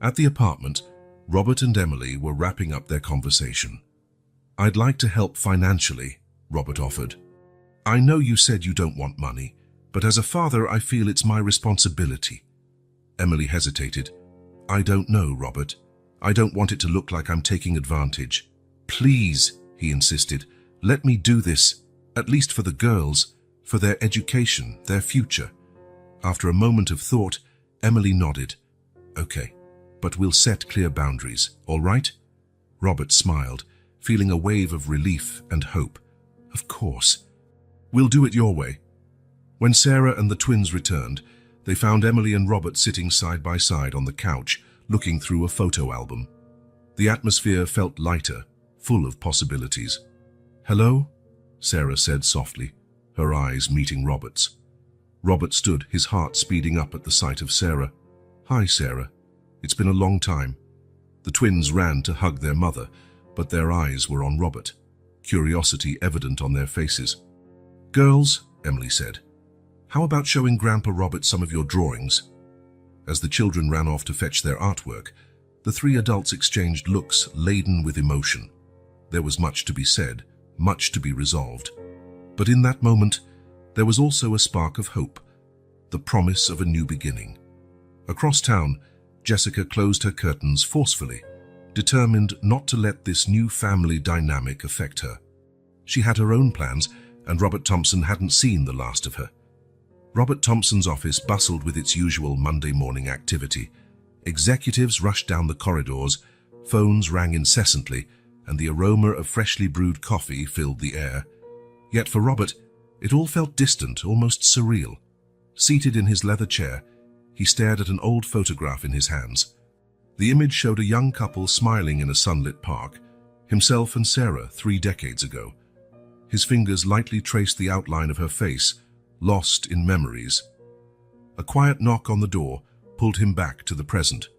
At the apartment, Robert and Emily were wrapping up their conversation. "I'd like to help financially," Robert offered. "I know you said you don't want money, but as a father I feel it's my responsibility." Emily hesitated. "I don't know, Robert. I don't want it to look like I'm taking advantage." "Please," he insisted, "let me do this, at least for the girls, for their education, their future." After a moment of thought, Emily nodded. "Okay, but we'll set clear boundaries, all right?" Robert smiled, feeling a wave of relief and hope. "Of course. We'll do it your way." When Sarah and the twins returned, they found Emily and Robert sitting side by side on the couch, looking through a photo album. The atmosphere felt lighter, full of possibilities. "Hello?" Sarah said softly, her eyes meeting Robert's. Robert stood, his heart speeding up at the sight of Sarah. "Hi, Sarah. It's been a long time." The twins ran to hug their mother, but their eyes were on Robert, curiosity evident on their faces. "Girls," Emily said, "how about showing Grandpa Robert some of your drawings?" As the children ran off to fetch their artwork, the three adults exchanged looks laden with emotion. There was much to be said, much to be resolved. But in that moment, there was also a spark of hope, the promise of a new beginning. Across town, Jessica closed her curtains forcefully, determined not to let this new family dynamic affect her. She had her own plans, and Robert Thompson hadn't seen the last of her. Robert Thompson's office bustled with its usual Monday morning activity. Executives rushed down the corridors, phones rang incessantly, and the aroma of freshly brewed coffee filled the air. Yet for Robert, it all felt distant, almost surreal. Seated in his leather chair, he stared at an old photograph in his hands. The image showed a young couple smiling in a sunlit park, himself and Sarah 3 decades ago. His fingers lightly traced the outline of her face, lost in memories. A quiet knock on the door pulled him back to the present.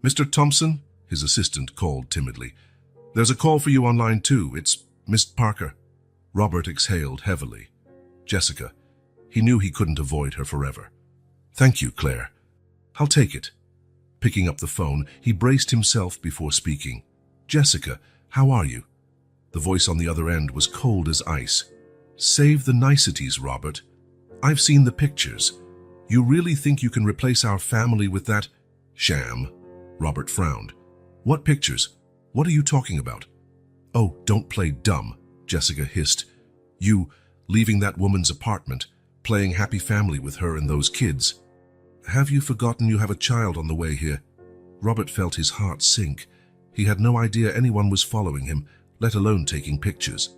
"Mr. Thompson?" his assistant called timidly. "There's a call for you on line 2. It's Miss Parker." Robert exhaled heavily. Jessica. He knew he couldn't avoid her forever. "Thank you, Claire. I'll take it." Picking up the phone, he braced himself before speaking. "Jessica, how are you?" The voice on the other end was cold as ice. "Save the niceties, Robert. I've seen the pictures. You really think you can replace our family with that sham?" Robert frowned. "What pictures? What are you talking about?" "Oh, don't play dumb," Jessica hissed. "You leaving that woman's apartment, playing happy family with her and those kids. Have you forgotten you have a child on the way here?" Robert felt his heart sink. He had no idea anyone was following him, let alone taking pictures.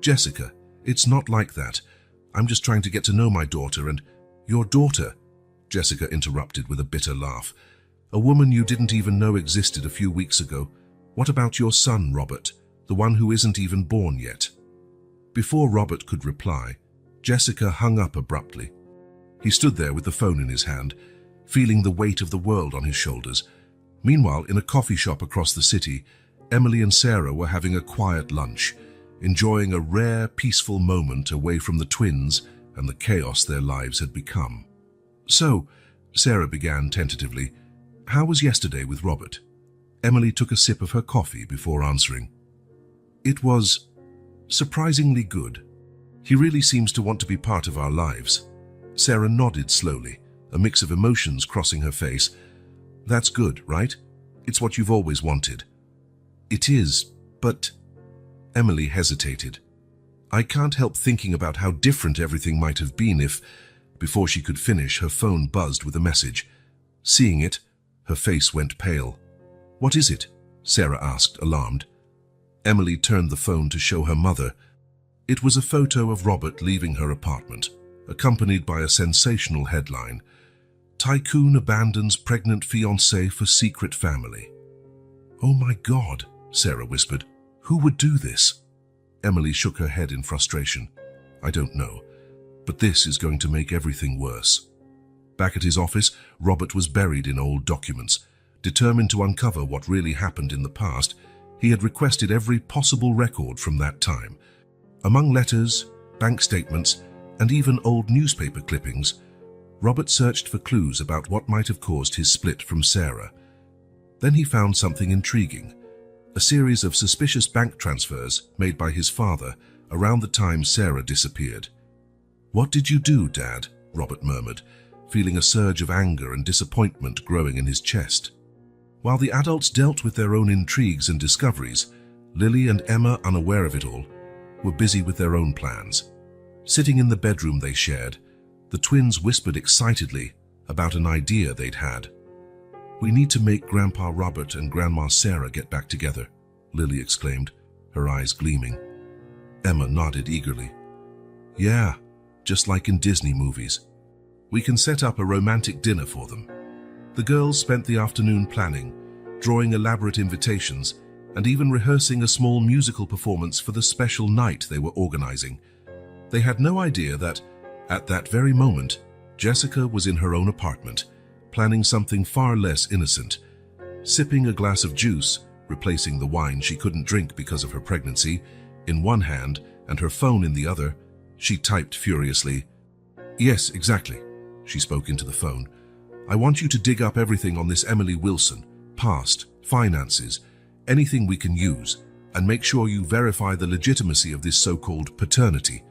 "Jessica, it's not like that. I'm just trying to get to know my daughter and—" "Your daughter?" Jessica interrupted with a bitter laugh. "A woman you didn't even know existed a few weeks ago. What about your son, Robert, the one who isn't even born yet?" Before Robert could reply, Jessica hung up abruptly. He stood there with the phone in his hand, feeling the weight of the world on his shoulders. Meanwhile, in a coffee shop across the city, Emily and Sarah were having a quiet lunch, enjoying a rare, peaceful moment away from the twins and the chaos their lives had become. "So," Sarah began tentatively, "how was yesterday with Robert?" Emily took a sip of her coffee before answering. "It was surprisingly good. He really seems to want to be part of our lives." Sarah nodded slowly, a mix of emotions crossing her face. "That's good, right? It's what you've always wanted." "It is, but—" Emily hesitated. "I can't help thinking about how different everything might have been if—" Before she could finish, her phone buzzed with a message. Seeing it, her face went pale. "What is it?" Sarah asked, alarmed. Emily turned the phone to show her mother. It was a photo of Robert leaving her apartment, accompanied by a sensational headline: "Tycoon abandons pregnant fiancée for secret family." "Oh my God," Sarah whispered. "Who would do this?" Emily shook her head in frustration. "I don't know, but this is going to make everything worse." Back at his office, Robert was buried in old documents. Determined to uncover what really happened in the past, He had requested every possible record from that time. Among letters, bank statements, and even old newspaper clippings, Robert searched for clues about what might have caused his split from Sarah. Then he found something intriguing: a series of suspicious bank transfers made by his father around the time Sarah disappeared. "What did you do, Dad?" Robert murmured, feeling a surge of anger and disappointment growing in his chest. While the adults dealt with their own intrigues and discoveries, Lily and Emma, unaware of it all, were busy with their own plans. Sitting in the bedroom they shared, the twins whispered excitedly about an idea they'd had. "We need to make Grandpa Robert and Grandma Sarah get back together," Lily exclaimed, her eyes gleaming. Emma nodded eagerly. "Yeah, just like in Disney movies. We can set up a romantic dinner for them." The girls spent the afternoon planning, drawing elaborate invitations, and even rehearsing a small musical performance for the special night they were organizing. They had no idea that, at that very moment, Jessica was in her own apartment, planning something far less innocent. Sipping a glass of juice, replacing the wine she couldn't drink because of her pregnancy, in one hand and her phone in the other, she typed furiously. "Yes, exactly," she spoke into the phone. "I want you to dig up everything on this Emily Wilson, past, finances, anything we can use, and make sure you verify the legitimacy of this so-called paternity.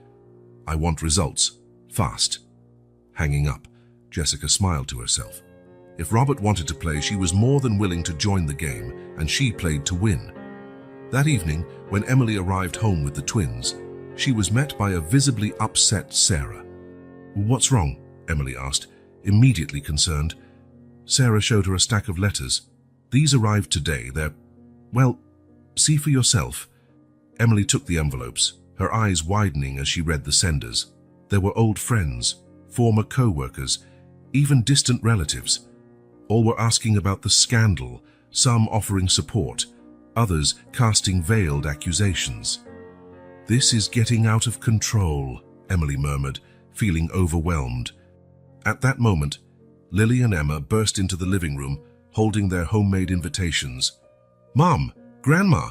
I want results, fast." Hanging up, Jessica smiled to herself. If Robert wanted to play, she was more than willing to join the game, and she played to win. That evening, when Emily arrived home with the twins, she was met by a visibly upset Sarah. "What's wrong?" Emily asked, immediately concerned. Sarah showed her a stack of letters. "These arrived today. Well, see for yourself." Emily took the envelopes, her eyes widening as she read the senders. There were old friends, former co-workers, even distant relatives. All were asking about the scandal, some offering support, others casting veiled accusations. "This is getting out of control," Emily murmured, feeling overwhelmed. At that moment, Lily and Emma burst into the living room, holding their homemade invitations. "Mom, Grandma,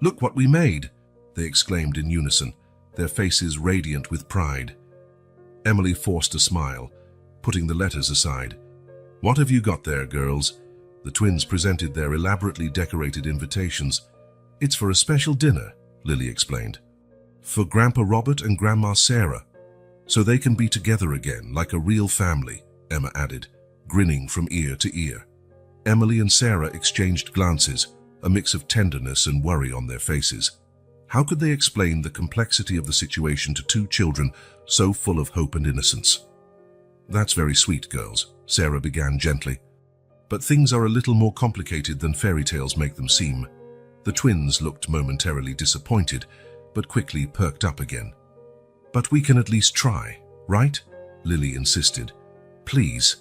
look what we made!" they exclaimed in unison, their faces radiant with pride. Emily forced a smile, putting the letters aside. "What have you got there, girls?" The twins presented their elaborately decorated invitations. "It's for a special dinner," Lily explained. "For Grandpa Robert and Grandma Sarah, so they can be together again like a real family," Emma added, grinning from ear to ear. Emily and Sarah exchanged glances, a mix of tenderness and worry on their faces. How could they explain the complexity of the situation to two children so full of hope and innocence? "That's very sweet, girls," Sarah began gently. "But things are a little more complicated than fairy tales make them seem." The twins looked momentarily disappointed, but quickly perked up again. "But we can at least try, right?" Lily insisted. "Please."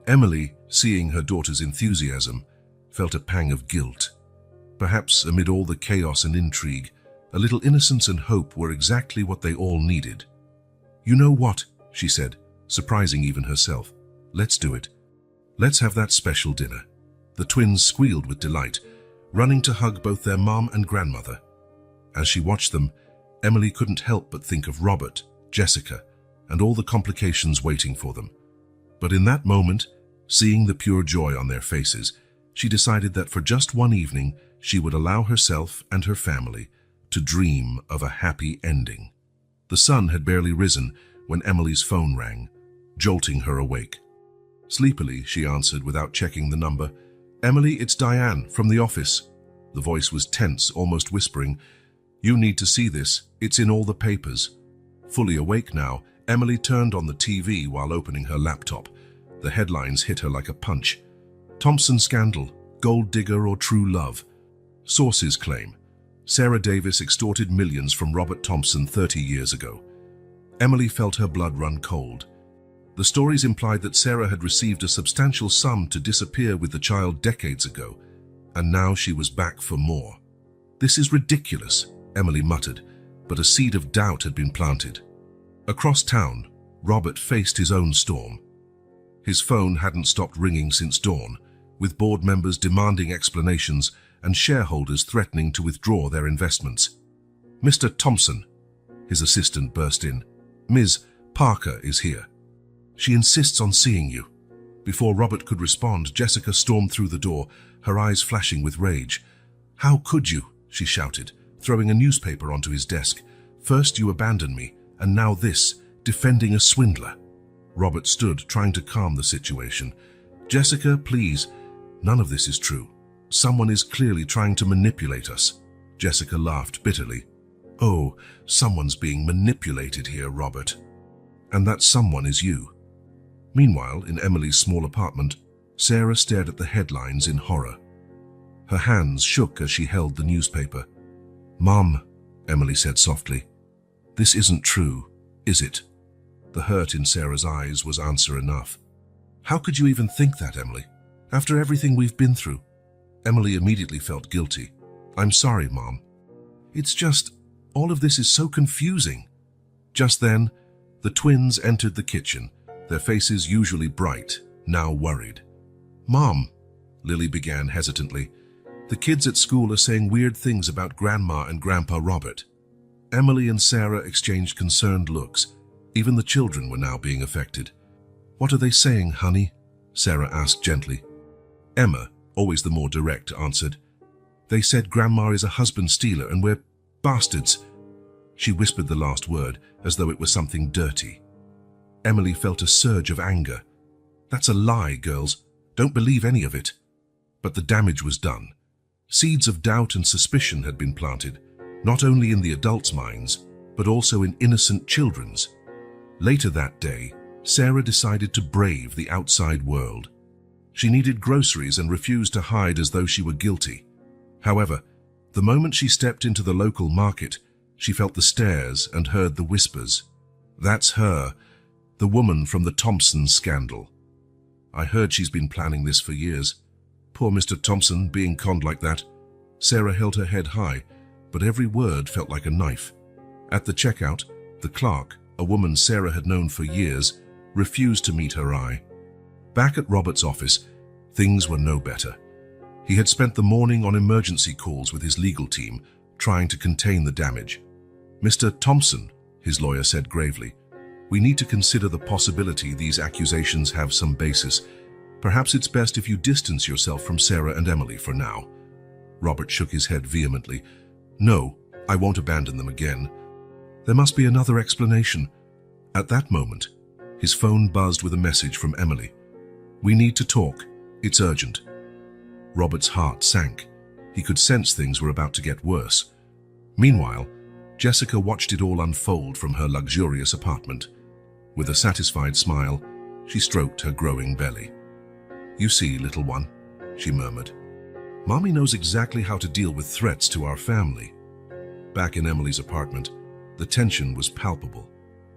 Emily, seeing her daughter's enthusiasm, felt a pang of guilt. Perhaps amid all the chaos and intrigue, a little innocence and hope were exactly what they all needed. "You know what?" she said, surprising even herself. "Let's do it. Let's have that special dinner." The twins squealed with delight, running to hug both their mom and grandmother. As she watched them, Emily couldn't help but think of Robert, Jessica, and all the complications waiting for them. But in that moment, seeing the pure joy on their faces, she decided that for just one evening, she would allow herself and her family to dream of a happy ending. The sun had barely risen when Emily's phone rang, jolting her awake. Sleepily, she answered without checking the number. "Emily, it's Diane from the office." The voice was tense, almost whispering. "You need to see this. It's in all the papers." Fully awake now, Emily turned on the TV while opening her laptop. The headlines hit her like a punch. "Thompson scandal, gold digger or true love." Sources claim Sarah Davis extorted millions from Robert Thompson 30 years ago. Emily felt her blood run cold. The stories implied that Sarah had received a substantial sum to disappear with the child decades ago, and now she was back for more. "This is ridiculous," Emily muttered, but a seed of doubt had been planted. Across town, Robert faced his own storm. His phone hadn't stopped ringing since dawn, with board members demanding explanations and shareholders threatening to withdraw their investments. "Mr. Thompson," his assistant burst in. "Ms. Parker is here. She insists on seeing you." Before Robert could respond, Jessica stormed through the door, her eyes flashing with rage. "How could you?" she shouted, throwing a newspaper onto his desk. "First you abandoned me, and now this, defending a swindler." Robert stood, trying to calm the situation. "Jessica, please. None of this is true. Someone is clearly trying to manipulate us." Jessica laughed bitterly. "Oh, someone's being manipulated here, Robert. And that someone is you." Meanwhile, in Emily's small apartment, Sarah stared at the headlines in horror. Her hands shook as she held the newspaper. "Mom," Emily said softly, "this isn't true, is it?" The hurt in Sarah's eyes was answer enough. "How could you even think that, Emily? After everything we've been through?" Emily immediately felt guilty. "I'm sorry, Mom. It's just, all of this is so confusing." Just then, the twins entered the kitchen, their faces usually bright, now worried. "Mom," Lily began hesitantly, "the kids at school are saying weird things about Grandma and Grandpa Robert." Emily and Sarah exchanged concerned looks. Even the children were now being affected. "What are they saying, honey?" Sarah asked gently. Emma, always the more direct, answered, "They said Grandma is a husband stealer and we're bastards." She whispered the last word as though it was something dirty. Emily felt a surge of anger. "That's a lie, girls. Don't believe any of it." But the damage was done. Seeds of doubt and suspicion had been planted, not only in the adults' minds, but also in innocent children's. Later that day, Sarah decided to brave the outside world. She needed groceries and refused to hide as though she were guilty. However, the moment she stepped into the local market, she felt the stares and heard the whispers. "That's her, the woman from the Thompson scandal. I heard she's been planning this for years. Poor Mr. Thompson being conned like that." Sarah held her head high, but every word felt like a knife. At the checkout, the clerk, a woman Sarah had known for years, refused to meet her eye. Back at Robert's office, things were no better. He had spent the morning on emergency calls with his legal team, trying to contain the damage. "Mr. Thompson," his lawyer said gravely, "we need to consider the possibility these accusations have some basis. Perhaps it's best if you distance yourself from Sarah and Emily for now." Robert shook his head vehemently. "No, I won't abandon them again. There must be another explanation." At that moment, his phone buzzed with a message from Emily. "We need to talk. It's urgent." Robert's heart sank. He could sense things were about to get worse. Meanwhile, Jessica watched it all unfold from her luxurious apartment. With a satisfied smile, she stroked her growing belly. "You see, little one," she murmured, "Mommy knows exactly how to deal with threats to our family." Back in Emily's apartment, the tension was palpable.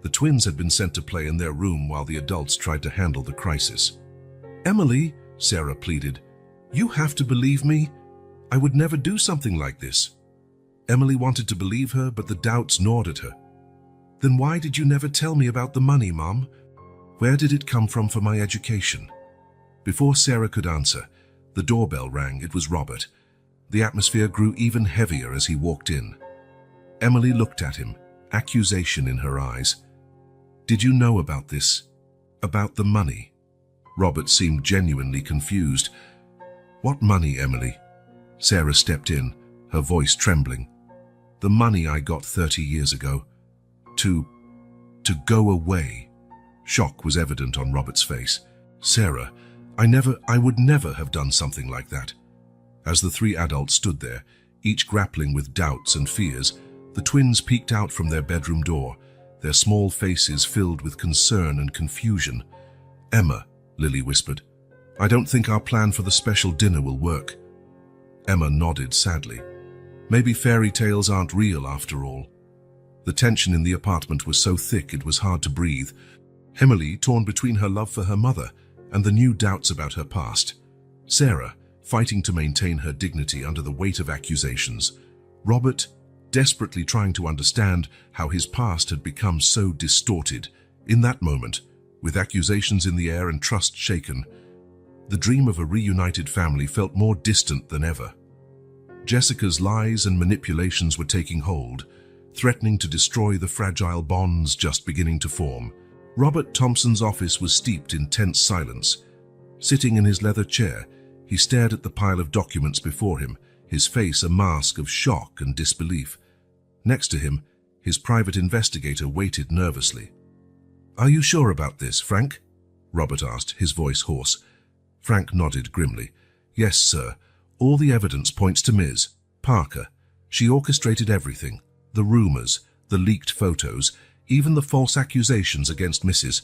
The twins had been sent to play in their room while the adults tried to handle the crisis. "Emily," Sarah pleaded, "you have to believe me. I would never do something like this." Emily wanted to believe her, but the doubts gnawed at her. "Then why did you never tell me about the money, Mom? Where did it come from for my education?" Before Sarah could answer, the doorbell rang. It was Robert. The atmosphere grew even heavier as he walked in. Emily looked at him, accusation in her eyes. "Did you know about this? About the money?" Robert seemed genuinely confused. "What money, Emily?" Sarah stepped in, her voice trembling. "The money I got 30 years ago. To go away." Shock was evident on Robert's face. "Sarah, I would never have done something like that." As the three adults stood there, each grappling with doubts and fears, the twins peeked out from their bedroom door, their small faces filled with concern and confusion. "Emma," Lily whispered, "I don't think our plan for the special dinner will work." Emma nodded sadly. "Maybe fairy tales aren't real after all." The tension in the apartment was so thick it was hard to breathe. Emily, torn between her love for her mother and the new doubts about her past. Sarah, fighting to maintain her dignity under the weight of accusations. Robert, desperately trying to understand how his past had become so distorted. In that moment, with accusations in the air and trust shaken, the dream of a reunited family felt more distant than ever. Jessica's lies and manipulations were taking hold, threatening to destroy the fragile bonds just beginning to form. Robert Thompson's office was steeped in tense silence. Sitting in his leather chair, he stared at the pile of documents before him, his face a mask of shock and disbelief. Next to him, his private investigator waited nervously. "Are you sure about this, Frank?" Robert asked, his voice hoarse. Frank nodded grimly. "Yes, sir. All the evidence points to Ms. Parker. She orchestrated everything. The rumors, the leaked photos, even the false accusations against Mrs.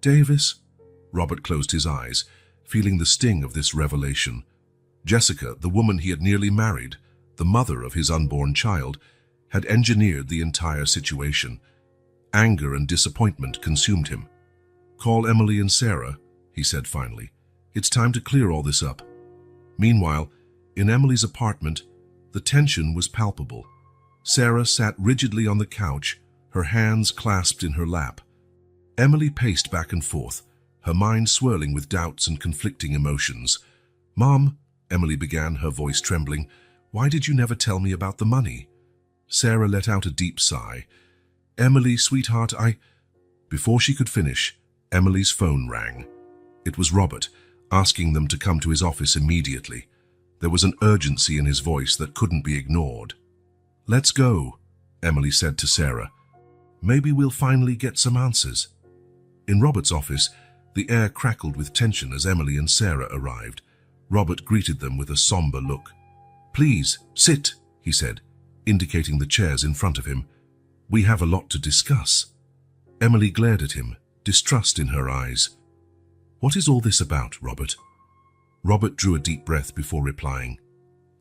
Davis." Robert closed his eyes, feeling the sting of this revelation. Jessica, the woman he had nearly married, the mother of his unborn child, had engineered the entire situation. Anger and disappointment consumed him. "Call Emily and Sarah," he said finally. "It's time to clear all this up." Meanwhile, in Emily's apartment, the tension was palpable. Sarah sat rigidly on the couch, her hands clasped in her lap. Emily paced back and forth, her mind swirling with doubts and conflicting emotions. "Mom," Emily began, her voice trembling, "why did you never tell me about the money?" Sarah let out a deep sigh. "Emily, sweetheart, Before she could finish, Emily's phone rang. It was Robert, asking them to come to his office immediately. There was an urgency in his voice that couldn't be ignored. "Let's go," Emily said to Sarah. "Maybe we'll finally get some answers." In Robert's office, the air crackled with tension as Emily and Sarah arrived. Robert greeted them with a somber look. "Please, sit," he said, indicating the chairs in front of him. "We have a lot to discuss." Emily glared at him, distrust in her eyes. "What is all this about, Robert?" Robert drew a deep breath before replying.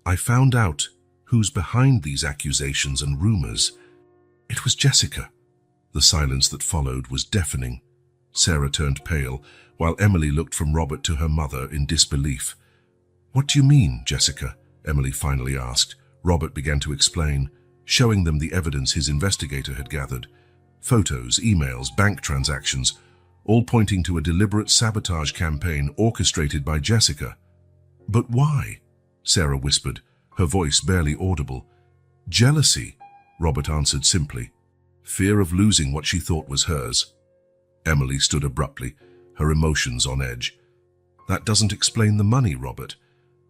"I found out who's behind these accusations and rumors. It was Jessica." The silence that followed was deafening. Sarah turned pale, while Emily looked from Robert to her mother in disbelief. "What do you mean, Jessica?" Emily finally asked. Robert began to explain, showing them the evidence his investigator had gathered. Photos, emails, bank transactions, all pointing to a deliberate sabotage campaign orchestrated by Jessica. "But why?" Sarah whispered, her voice barely audible. "Jealousy," Robert answered simply. "Fear of losing what she thought was hers." Emily stood abruptly, her emotions on edge. "That doesn't explain the money, Robert.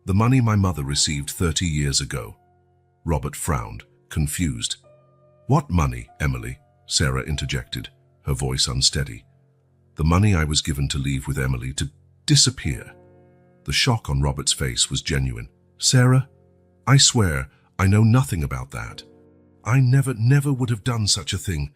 The money my mother received 30 years ago." Robert frowned, confused. "What money, Emily?" Sarah interjected, her voice unsteady. "The money I was given to leave with Emily, to disappear." The shock on Robert's face was genuine. "Sarah, I swear I know nothing about that. I never would have done such a thing."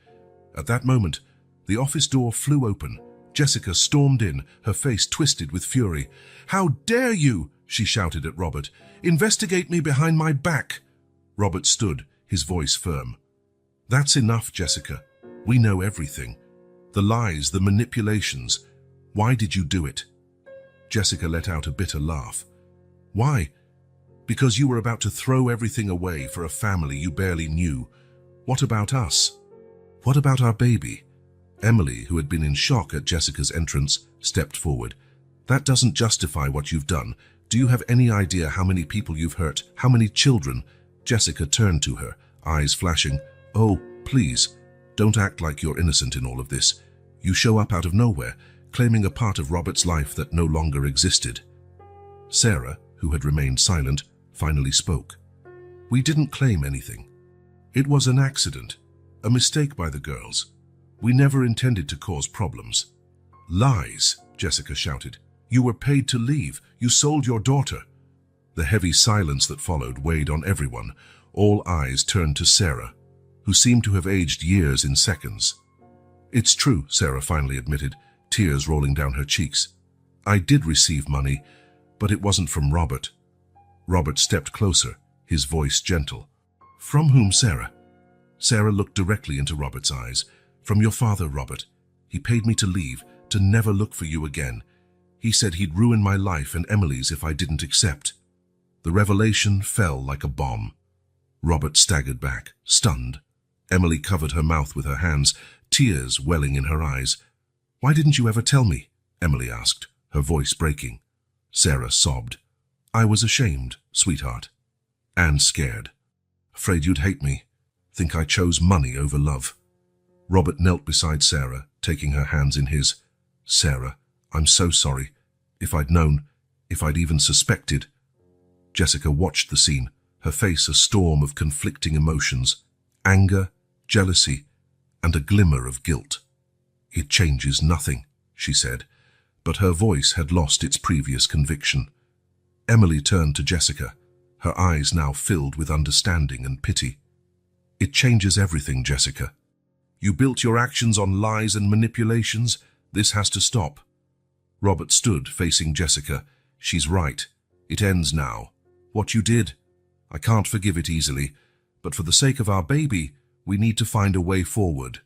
At that moment, the office door flew open. Jessica stormed in, her face twisted with fury. "How dare you!" she shouted at Robert. "Investigate me behind my back!" Robert stood, his voice firm. "That's enough, Jessica. We know everything. The lies, the manipulations. Why did you do it?" Jessica let out a bitter laugh. "Why? Because you were about to throw everything away for a family you barely knew. What about us? What about our baby?" Emily, who had been in shock at Jessica's entrance, stepped forward. "That doesn't justify what you've done. Do you have any idea how many people you've hurt? How many children?" Jessica turned to her, eyes flashing. "Oh, please, don't act like you're innocent in all of this. You show up out of nowhere, claiming a part of Robert's life that no longer existed." Sarah, who had remained silent, finally spoke. "We didn't claim anything. It was an accident, a mistake by the girls. We never intended to cause problems." "Lies," Jessica shouted. "You were paid to leave. You sold your daughter." The heavy silence that followed weighed on everyone. All eyes turned to Sarah, who seemed to have aged years in seconds. "It's true," Sarah finally admitted, tears rolling down her cheeks. "I did receive money, but it wasn't from Robert." Robert stepped closer, his voice gentle. "From whom, Sarah?" Sarah looked directly into Robert's eyes. "From your father, Robert. He paid me to leave, to never look for you again. He said he'd ruin my life and Emily's if I didn't accept." The revelation fell like a bomb. Robert staggered back, stunned. Emily covered her mouth with her hands, tears welling in her eyes. "Why didn't you ever tell me?" Emily asked, her voice breaking. Sarah sobbed. "I was ashamed, sweetheart." and scared. Afraid you'd hate me. Think I chose money over love. Robert knelt beside Sarah, taking her hands in his. Sarah, I'm so sorry. If I'd known, if I'd even suspected. Jessica watched the scene, her face a storm of conflicting emotions, anger, jealousy, and a glimmer of guilt. It changes nothing, she said, but her voice had lost its previous conviction. Emily turned to Jessica, her eyes now filled with understanding and pity. It changes everything, Jessica. You built your actions on lies and manipulations. This has to stop. Robert stood, facing Jessica. She's right. It ends now. What you did, I can't forgive it easily, but for the sake of our baby, we need to find a way forward.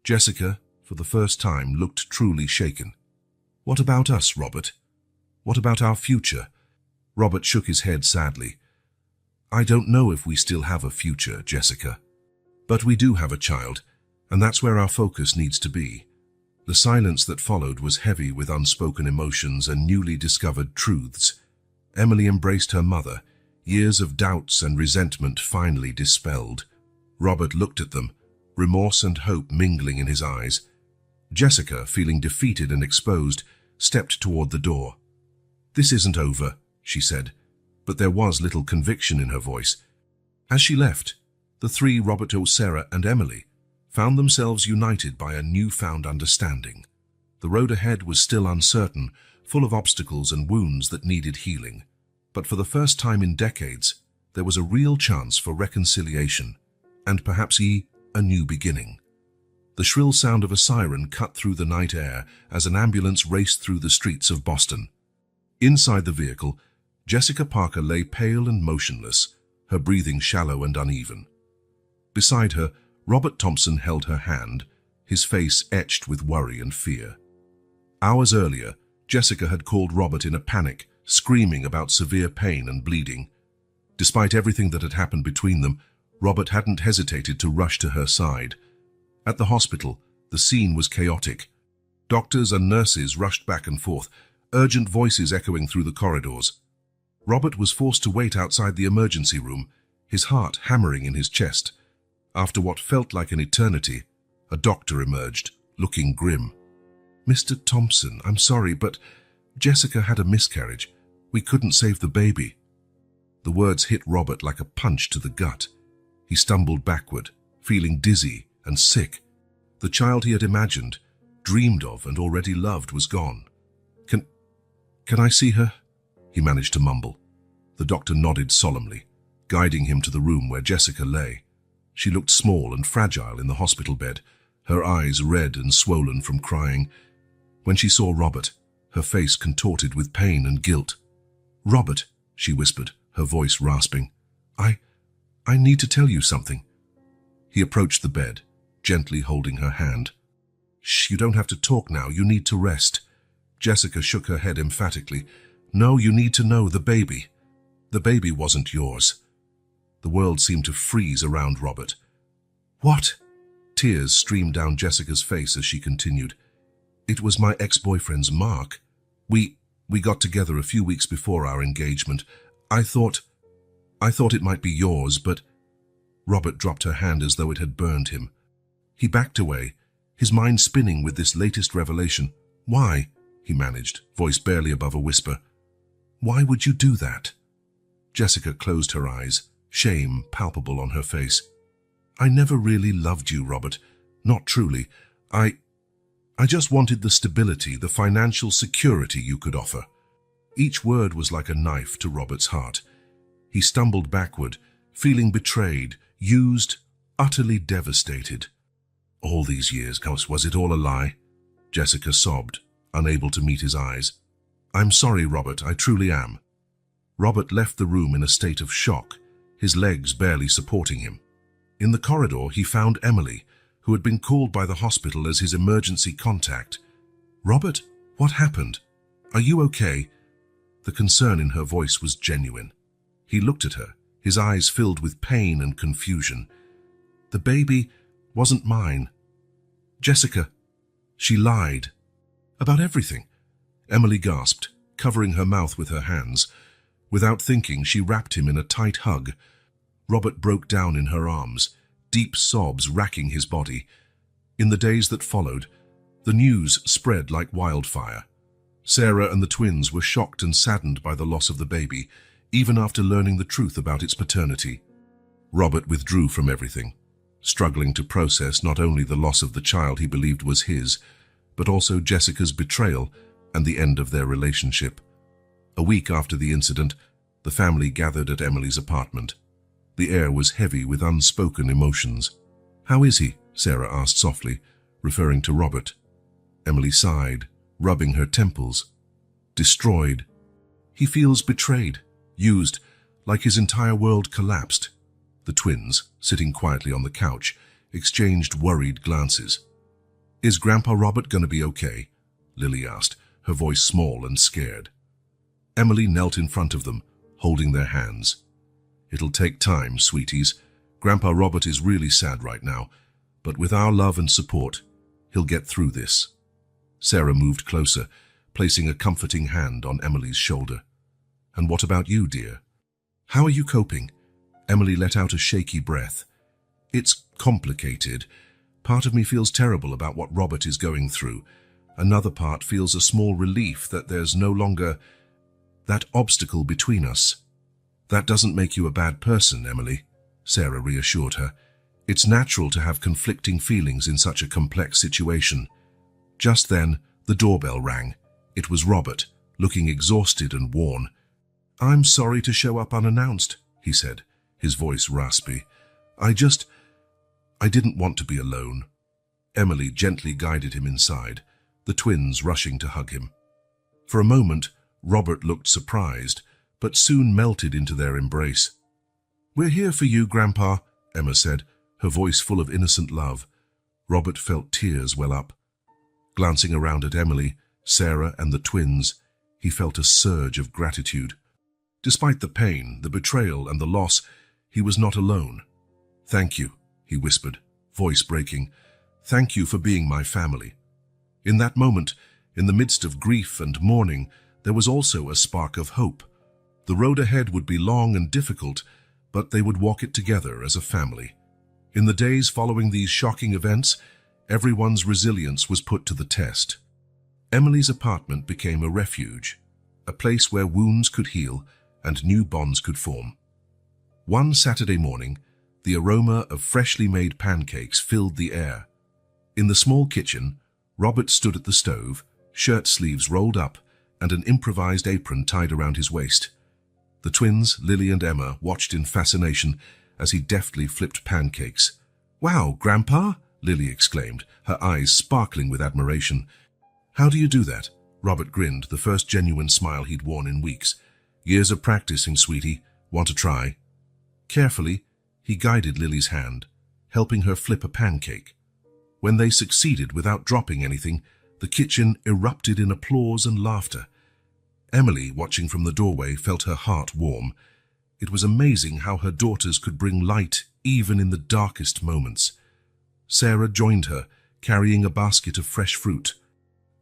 Jessica, for the first time, looked truly shaken. What about us, Robert? What about our future? Robert shook his head sadly. I don't know if we still have a future, Jessica. But we do have a child, and that's where our focus needs to be. The silence that followed was heavy with unspoken emotions and newly discovered truths. Emily embraced her mother, years of doubts and resentment finally dispelled. Robert looked at them, remorse and hope mingling in his eyes. Jessica, feeling defeated and exposed, stepped toward the door. This isn't over, she said, but there was little conviction in her voice. As she left, the three, Roberto, Sarah, and Emily, found themselves united by a newfound understanding. The road ahead was still uncertain, full of obstacles and wounds that needed healing. But for the first time in decades, there was a real chance for reconciliation, and perhaps a new beginning. The shrill sound of a siren cut through the night air as an ambulance raced through the streets of Boston. Inside the vehicle, Jessica Parker lay pale and motionless, her breathing shallow and uneven. Beside her, Robert Thompson held her hand, his face etched with worry and fear. Hours earlier, Jessica had called Robert in a panic, screaming about severe pain and bleeding. Despite everything that had happened between them, Robert hadn't hesitated to rush to her side. At the hospital, the scene was chaotic. Doctors and nurses rushed back and forth, urgent voices echoing through the corridors. Robert was forced to wait outside the emergency room, his heart hammering in his chest. After what felt like an eternity, a doctor emerged, looking grim. Mr. Thompson, I'm sorry, but Jessica had a miscarriage. We couldn't save the baby. The words hit Robert like a punch to the gut. He stumbled backward, feeling dizzy and sick. The child he had imagined, dreamed of, and already loved was gone. Can I see her? He managed to mumble. The doctor nodded solemnly, guiding him to the room where Jessica lay. She looked small and fragile in the hospital bed, her eyes red and swollen from crying. When she saw Robert, her face contorted with pain and guilt. Robert, she whispered, her voice rasping. I need to tell you something. He approached the bed, gently holding her hand. Shh, you don't have to talk now, you need to rest. Jessica shook her head emphatically. No, you need to know the baby. The baby wasn't yours. The world seemed to freeze around Robert. What? Tears streamed down Jessica's face as she continued. It was my ex-boyfriend's Mark. We got together a few weeks before our engagement. I thought it might be yours, but... Robert dropped her hand as though it had burned him. He backed away, his mind spinning with this latest revelation. Why? He managed, voice barely above a whisper. Why would you do that? Jessica closed her eyes, shame palpable on her face. I never really loved you, Robert. Not truly. I just wanted the stability, the financial security you could offer. Each word was like a knife to Robert's heart. He stumbled backward, feeling betrayed, used, utterly devastated. All these years, was it all a lie? Jessica sobbed, unable to meet his eyes. I'm sorry, Robert, I truly am. Robert left the room in a state of shock, his legs barely supporting him. In the corridor, he found Emily, who had been called by the hospital as his emergency contact. Robert, what happened? Are you okay? The concern in her voice was genuine. He looked at her, his eyes filled with pain and confusion. The baby wasn't mine. Jessica, she lied. About everything. Emily gasped, covering her mouth with her hands. Without thinking, she wrapped him in a tight hug. Robert broke down in her arms, deep sobs racking his body. In the days that followed, the news spread like wildfire. Sarah and the twins were shocked and saddened by the loss of the baby, even after learning the truth about its paternity. Robert withdrew from everything, struggling to process not only the loss of the child he believed was his, but also Jessica's betrayal and the end of their relationship. A week after the incident, the family gathered at Emily's apartment. The air was heavy with unspoken emotions. "How is he?" Sarah asked softly, referring to Robert. Emily sighed, rubbing her temples. "Destroyed. He feels betrayed, used, like his entire world collapsed." The twins, sitting quietly on the couch, exchanged worried glances. "Is Grandpa Robert going to be okay?" Lily asked, her voice small and scared. Emily knelt in front of them, holding their hands. "It'll take time, sweeties. Grandpa Robert is really sad right now, but with our love and support, he'll get through this." Sarah moved closer, placing a comforting hand on Emily's shoulder. "And what about you, dear? How are you coping?" Emily let out a shaky breath. "It's complicated. Part of me feels terrible about what Robert is going through. Another part feels a small relief that there's no longer that obstacle between us." "That doesn't make you a bad person, Emily," Sarah reassured her. "It's natural to have conflicting feelings in such a complex situation." Just then, the doorbell rang. It was Robert, looking exhausted and worn. "I'm sorry to show up unannounced," he said, his voice raspy. I didn't want to be alone." Emily gently guided him inside, the twins rushing to hug him. For a moment, Robert looked surprised, but soon melted into their embrace. "We're here for you, Grandpa," Emma said, her voice full of innocent love. Robert felt tears well up. Glancing around at Emily, Sarah, and the twins, he felt a surge of gratitude. Despite the pain, the betrayal, and the loss, he was not alone. "Thank you," he whispered, voice breaking. "Thank you for being my family." In that moment, in the midst of grief and mourning, there was also a spark of hope. The road ahead would be long and difficult, but they would walk it together as a family. In the days following these shocking events, everyone's resilience was put to the test. Emily's apartment became a refuge, a place where wounds could heal and new bonds could form. One Saturday morning, the aroma of freshly made pancakes filled the air. In the small kitchen, Robert stood at the stove, shirt sleeves rolled up, and an improvised apron tied around his waist. The twins, Lily and Emma, watched in fascination as he deftly flipped pancakes. "Wow, Grandpa!" Lily exclaimed, her eyes sparkling with admiration. "How do you do that?" Robert grinned, the first genuine smile he'd worn in weeks. "Years of practicing, sweetie. Want to try?" Carefully, he guided Lily's hand, helping her flip a pancake. When they succeeded without dropping anything, the kitchen erupted in applause and laughter. Emily, watching from the doorway, felt her heart warm. It was amazing how her daughters could bring light even in the darkest moments. Sarah joined her, carrying a basket of fresh fruit.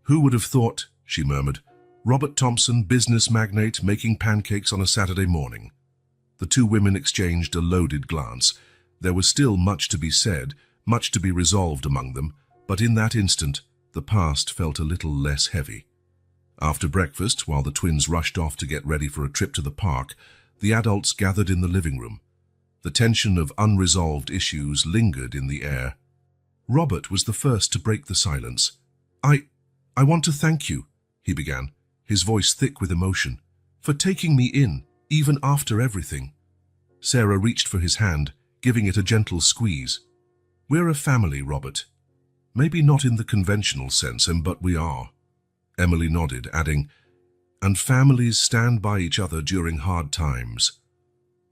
"Who would have thought," she murmured, "Robert Thompson, business magnate, making pancakes on a Saturday morning?" The two women exchanged a loaded glance. There was still much to be said, much to be resolved among them, but in that instant, the past felt a little less heavy. After breakfast, while the twins rushed off to get ready for a trip to the park, the adults gathered in the living room. The tension of unresolved issues lingered in the air. Robert was the first to break the silence. I want to thank you," he began, his voice thick with emotion, "for taking me in, even after everything." Sarah reached for his hand, giving it a gentle squeeze. "We're a family, Robert. Maybe not in the conventional sense, but we are." Emily nodded, adding, "And families stand by each other during hard times."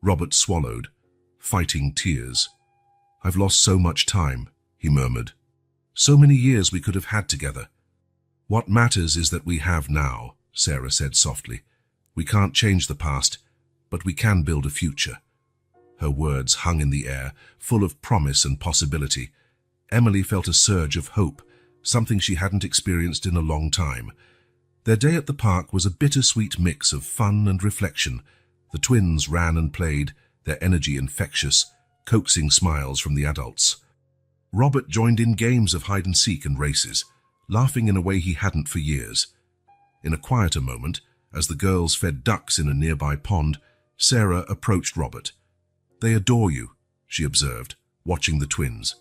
Robert swallowed, fighting tears. "I've lost so much time," he murmured. "So many years we could have had together." "What matters is that we have now," Sarah said softly. "We can't change the past, but we can build a future." Her words hung in the air, full of promise and possibility. Emily felt a surge of hope, something she hadn't experienced in a long time. Their day at the park was a bittersweet mix of fun and reflection, The twins ran and played, their energy infectious, coaxing smiles from the adults. Robert joined in games of hide-and-seek and races, laughing in a way he hadn't for years. In a quieter moment, as the girls fed ducks in a nearby pond, Sarah approached Robert. "They adore you," she observed, watching the twins.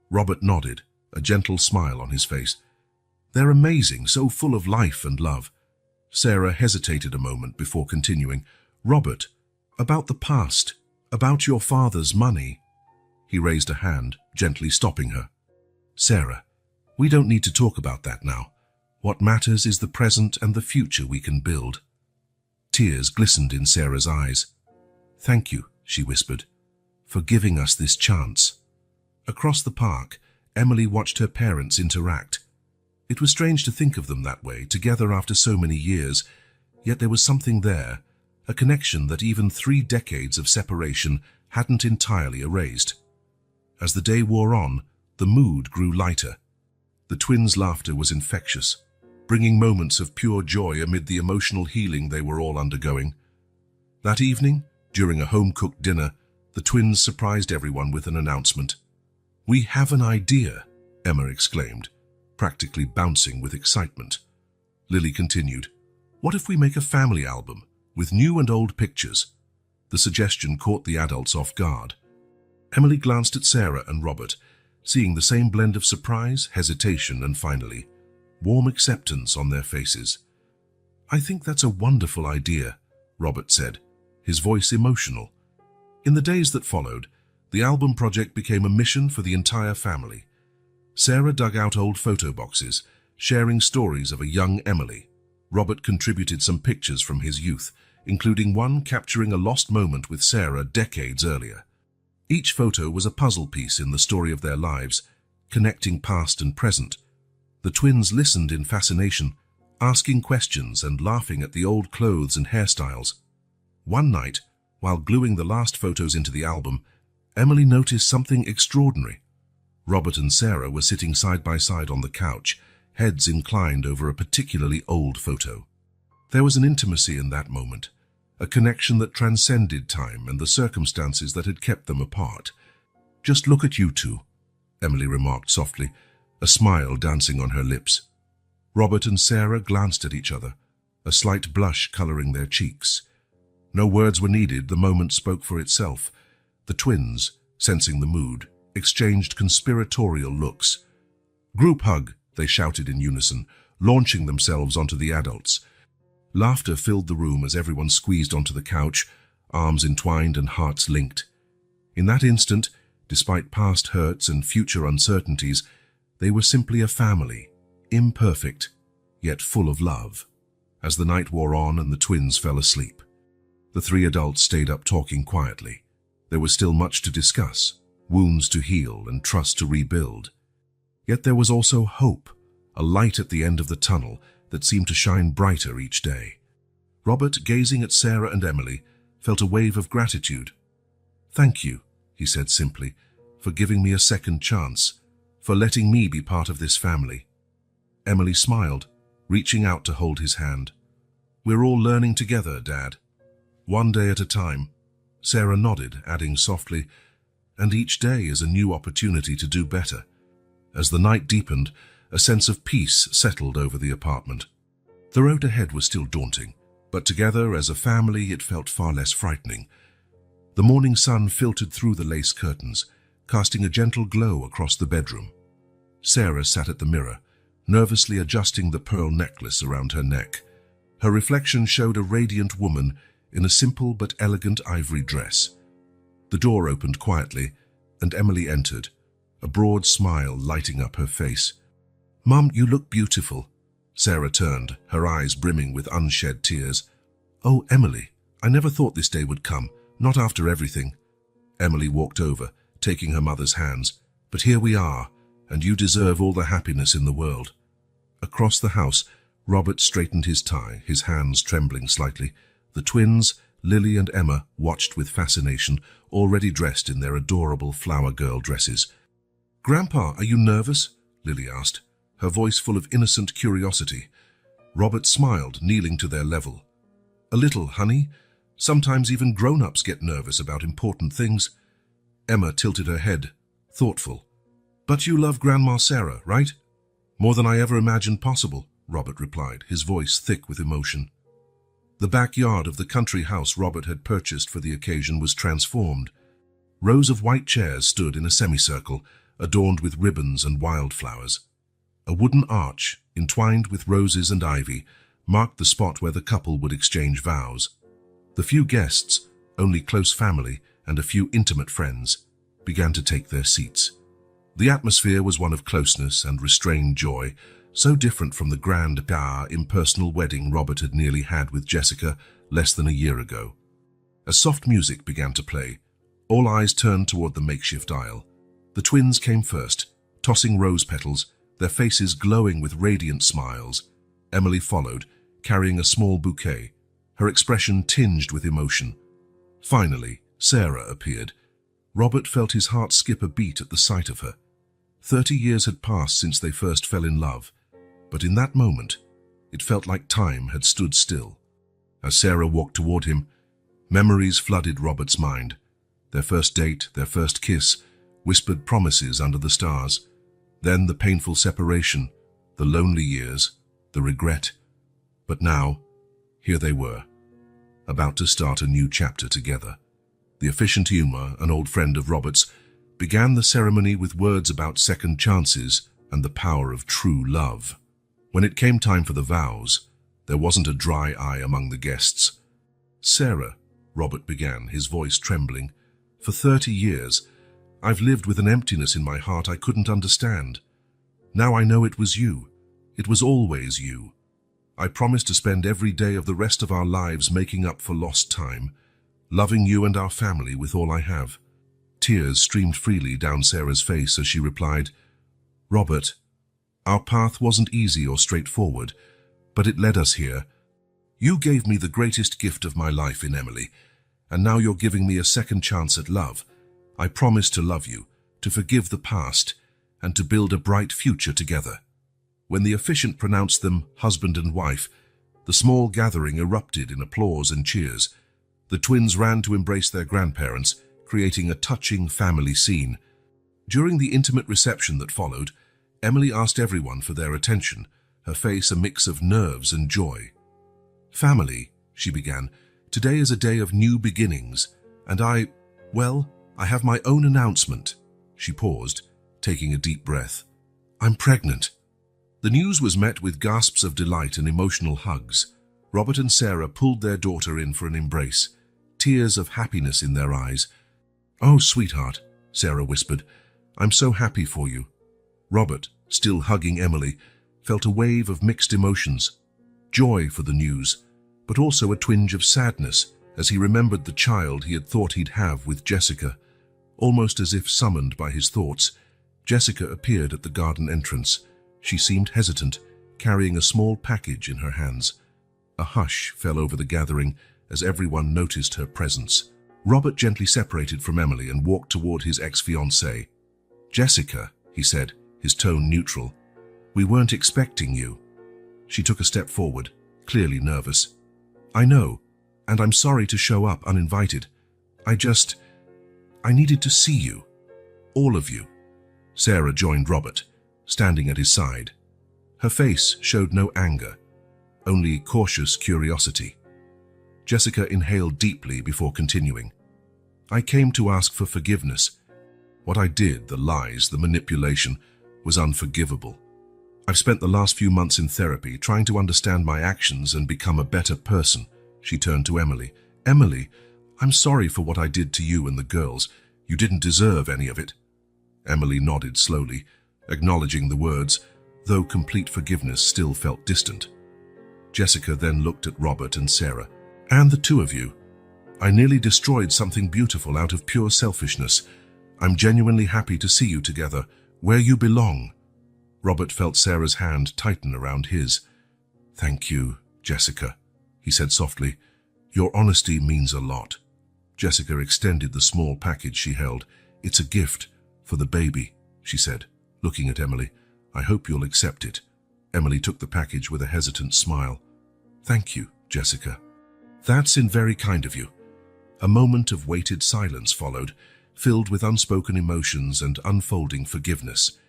Robert nodded, a gentle smile on his face. "They're amazing, so full of life and love." Sarah hesitated a moment before continuing. "Robert, about the past, about your father's money." He raised a hand, gently stopping her. "Sarah, we don't need to talk about that now. What matters is the present and the future we can build." Tears glistened in Sarah's eyes. "Thank you," she whispered, "for giving us this chance." Across the park, Emily watched her parents interact. It was strange to think of them that way, together after so many years, yet there was something there, a connection that even 3 decades of separation hadn't entirely erased. As the day wore on, the mood grew lighter. The twins' laughter was infectious, bringing moments of pure joy amid the emotional healing they were all undergoing. That evening, during a home-cooked dinner, the twins surprised everyone with an announcement. "We have an idea," Emma exclaimed, practically bouncing with excitement. Lily continued, "What if we make a family album, with new and old pictures?" The suggestion caught the adults off guard. Emily glanced at Sarah and Robert, seeing the same blend of surprise, hesitation, and finally, warm acceptance on their faces. "I think that's a wonderful idea," Robert said, his voice emotional. In the days that followed, the album project became a mission for the entire family. Sarah dug out old photo boxes, sharing stories of a young Emily. Robert contributed some pictures from his youth, including one capturing a lost moment with Sarah decades earlier. Each photo was a puzzle piece in the story of their lives, connecting past and present. The twins listened in fascination, asking questions and laughing at the old clothes and hairstyles. One night, while gluing the last photos into the album, Emily noticed something extraordinary. Robert and Sarah were sitting side by side on the couch, heads inclined over a particularly old photo. There was an intimacy in that moment, a connection that transcended time and the circumstances that had kept them apart. "Just look at you two," Emily remarked softly, a smile dancing on her lips. Robert and Sarah glanced at each other, a slight blush coloring their cheeks. No words were needed, the moment spoke for itself. The twins, sensing the mood, exchanged conspiratorial looks. "Group hug," they shouted in unison, launching themselves onto the adults. Laughter filled the room as everyone squeezed onto the couch, arms entwined and hearts linked. In that instant, despite past hurts and future uncertainties, they were simply a family, imperfect, yet full of love. As the night wore on and the twins fell asleep, the 3 adults stayed up talking quietly. There was still much to discuss, wounds to heal and trust to rebuild. Yet there was also hope, a light at the end of the tunnel that seemed to shine brighter each day. Robert, gazing at Sarah and Emily, felt a wave of gratitude. "Thank you," he said simply, "for giving me a second chance, for letting me be part of this family." Emily smiled, reaching out to hold his hand. "We're all learning together, Dad. One day at a time." Sarah nodded, adding softly, "And each day is a new opportunity to do better." As the night deepened, a sense of peace settled over the apartment. The road ahead was still daunting, but together as a family it felt far less frightening. The morning sun filtered through the lace curtains, casting a gentle glow across the bedroom. Sarah sat at the mirror, nervously adjusting the pearl necklace around her neck. Her reflection showed a radiant woman in a simple but elegant ivory dress. The door opened quietly, and Emily entered, a broad smile lighting up her face. "Mum, you look beautiful." Sarah turned, her eyes brimming with unshed tears. "Oh, Emily, I never thought this day would come, not after everything." Emily walked over, taking her mother's hands. "But here we are, and you deserve all the happiness in the world." Across the house, Robert straightened his tie, his hands trembling slightly. The twins, Lily and Emma, watched with fascination, already dressed in their adorable flower girl dresses. "Grandpa, are you nervous?" Lily asked, her voice full of innocent curiosity. Robert smiled, kneeling to their level. "A little, honey. Sometimes even grown-ups get nervous about important things. Emma tilted her head, thoughtful. But you love Grandma Sarah, right? More than I ever imagined possible, Robert replied, his voice thick with emotion. The backyard of the country house Robert had purchased for the occasion was transformed. Rows of white chairs stood in a semicircle, adorned with ribbons and wildflowers. A wooden arch, entwined with roses and ivy, marked the spot where the couple would exchange vows. The few guests, only close family and a few intimate friends, began to take their seats. The atmosphere was one of closeness and restrained joy, so different from the grand, impersonal wedding Robert had nearly had with Jessica less than a year ago. As soft music began to play, all eyes turned toward the makeshift aisle. The twins came first, tossing rose petals, their faces glowing with radiant smiles. Emily followed, carrying a small bouquet, her expression tinged with emotion. Finally, Sarah appeared. Robert felt his heart skip a beat at the sight of her. 30 years had passed since they first fell in love, but in that moment, it felt like time had stood still. As Sarah walked toward him, memories flooded Robert's mind. Their first date, their first kiss, whispered promises under the stars. Then the painful separation, the lonely years, the regret. But now, here they were, about to start a new chapter together. The efficient humor, an old friend of Robert's, began the ceremony with words about second chances and the power of true love. When it came time for the vows, there wasn't a dry eye among the guests. "Sarah," Robert began, his voice trembling, "for 30 years, I've lived with an emptiness in my heart I couldn't understand. Now I know it was you. It was always you. I promise to spend every day of the rest of our lives making up for lost time, loving you and our family with all I have." Tears streamed freely down Sarah's face as she replied, "Robert, our path wasn't easy or straightforward, but it led us here. You gave me the greatest gift of my life in Emily, and now you're giving me a second chance at love. I promise to love you, to forgive the past, and to build a bright future together." When the officiant pronounced them husband and wife, the small gathering erupted in applause and cheers. The twins ran to embrace their grandparents, creating a touching family scene. During the intimate reception that followed, Emily asked everyone for their attention, her face a mix of nerves and joy. "Family," she began, "today is a day of new beginnings, and I have my own announcement." She paused, taking a deep breath. "I'm pregnant." The news was met with gasps of delight and emotional hugs. Robert and Sarah pulled their daughter in for an embrace, tears of happiness in their eyes. "Oh, sweetheart," Sarah whispered, "I'm so happy for you." Robert, still hugging Emily, felt a wave of mixed emotions, joy for the news, but also a twinge of sadness as he remembered the child he had thought he'd have with Jessica. Almost as if summoned by his thoughts, Jessica appeared at the garden entrance. She seemed hesitant, carrying a small package in her hands. A hush fell over the gathering as everyone noticed her presence. Robert gently separated from Emily and walked toward his ex-fiancée. "Jessica," he said, his tone neutral, "we weren't expecting you." She took a step forward, clearly nervous. "I know, and I'm sorry to show up uninvited. I needed to see you. All of you." Sarah joined Robert, standing at his side. Her face showed no anger, only cautious curiosity. Jessica inhaled deeply before continuing. "I came to ask for forgiveness. What I did, the lies, the manipulation, was unforgivable. I've spent the last few months in therapy trying to understand my actions and become a better person." She turned to Emily. "Emily, I'm sorry for what I did to you and the girls. You didn't deserve any of it." Emily nodded slowly, acknowledging the words, though complete forgiveness still felt distant. Jessica then looked at Robert and Sarah. "And the two of you. I nearly destroyed something beautiful out of pure selfishness. I'm genuinely happy to see you together, where you belong." Robert felt Sarah's hand tighten around his. "Thank you, Jessica," he said softly. "Your honesty means a lot." Jessica extended the small package she held. "It's a gift for the baby," she said, looking at Emily. "I hope you'll accept it." Emily took the package with a hesitant smile. "Thank you, Jessica." "That's very kind of you." A moment of weighted silence followed, filled with unspoken emotions and unfolding forgiveness.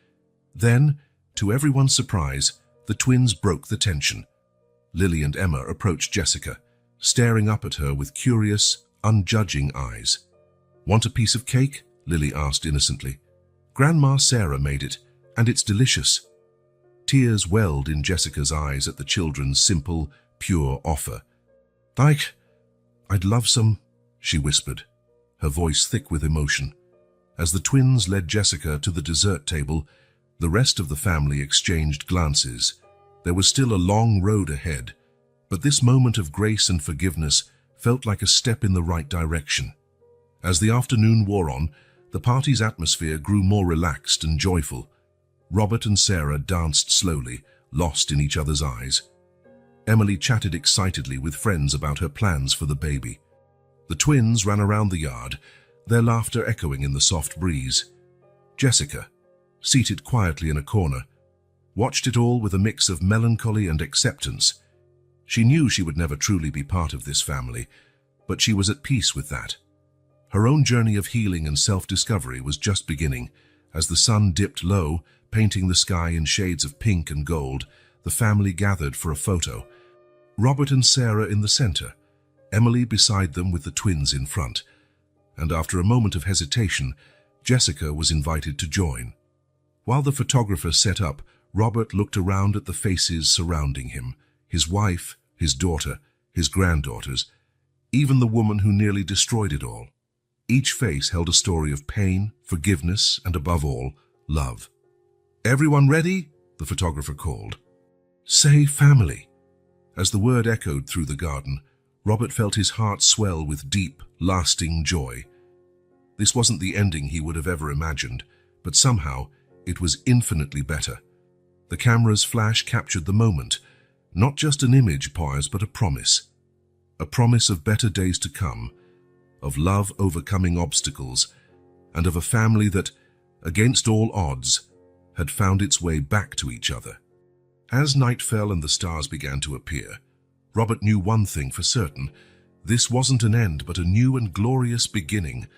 Then, to everyone's surprise, the twins broke the tension. Lily and Emma approached Jessica, staring up at her with curious, unjudging eyes. "Want a piece of cake?" Lily asked innocently. "Grandma Sarah made it, and it's delicious." Tears welled in Jessica's eyes at the children's simple, pure offer. "I'd love some," she whispered, her voice thick with emotion. As the twins led Jessica to the dessert table, the rest of the family exchanged glances. There was still a long road ahead, but this moment of grace and forgiveness felt like a step in the right direction. As the afternoon wore on, the party's atmosphere grew more relaxed and joyful. Robert and Sarah danced slowly, lost in each other's eyes. Emily chatted excitedly with friends about her plans for the baby. The twins ran around the yard, their laughter echoing in the soft breeze. Jessica, seated quietly in a corner, watched it all with a mix of melancholy and acceptance. She knew she would never truly be part of this family, but she was at peace with that. Her own journey of healing and self-discovery was just beginning. As the sun dipped low, painting the sky in shades of pink and gold, the family gathered for a photo. Robert and Sarah in the center, Emily beside them with the twins in front. And after a moment of hesitation, Jessica was invited to join. While the photographer set up, Robert looked around at the faces surrounding him, his wife, his daughter, his granddaughters, even the woman who nearly destroyed it all. Each face held a story of pain, forgiveness, and above all, love. "Everyone ready?" the photographer called. "Say family." As the word echoed through the garden, Robert felt his heart swell with deep, lasting joy. This wasn't the ending he would have ever imagined, but somehow it was infinitely better. The camera's flash captured the moment, not just an image pause, but a promise of better days to come, of love overcoming obstacles, and of a family that, against all odds, had found its way back to each other. As night fell and the stars began to appear, Robert knew one thing for certain: this wasn't an end, but a new and glorious beginning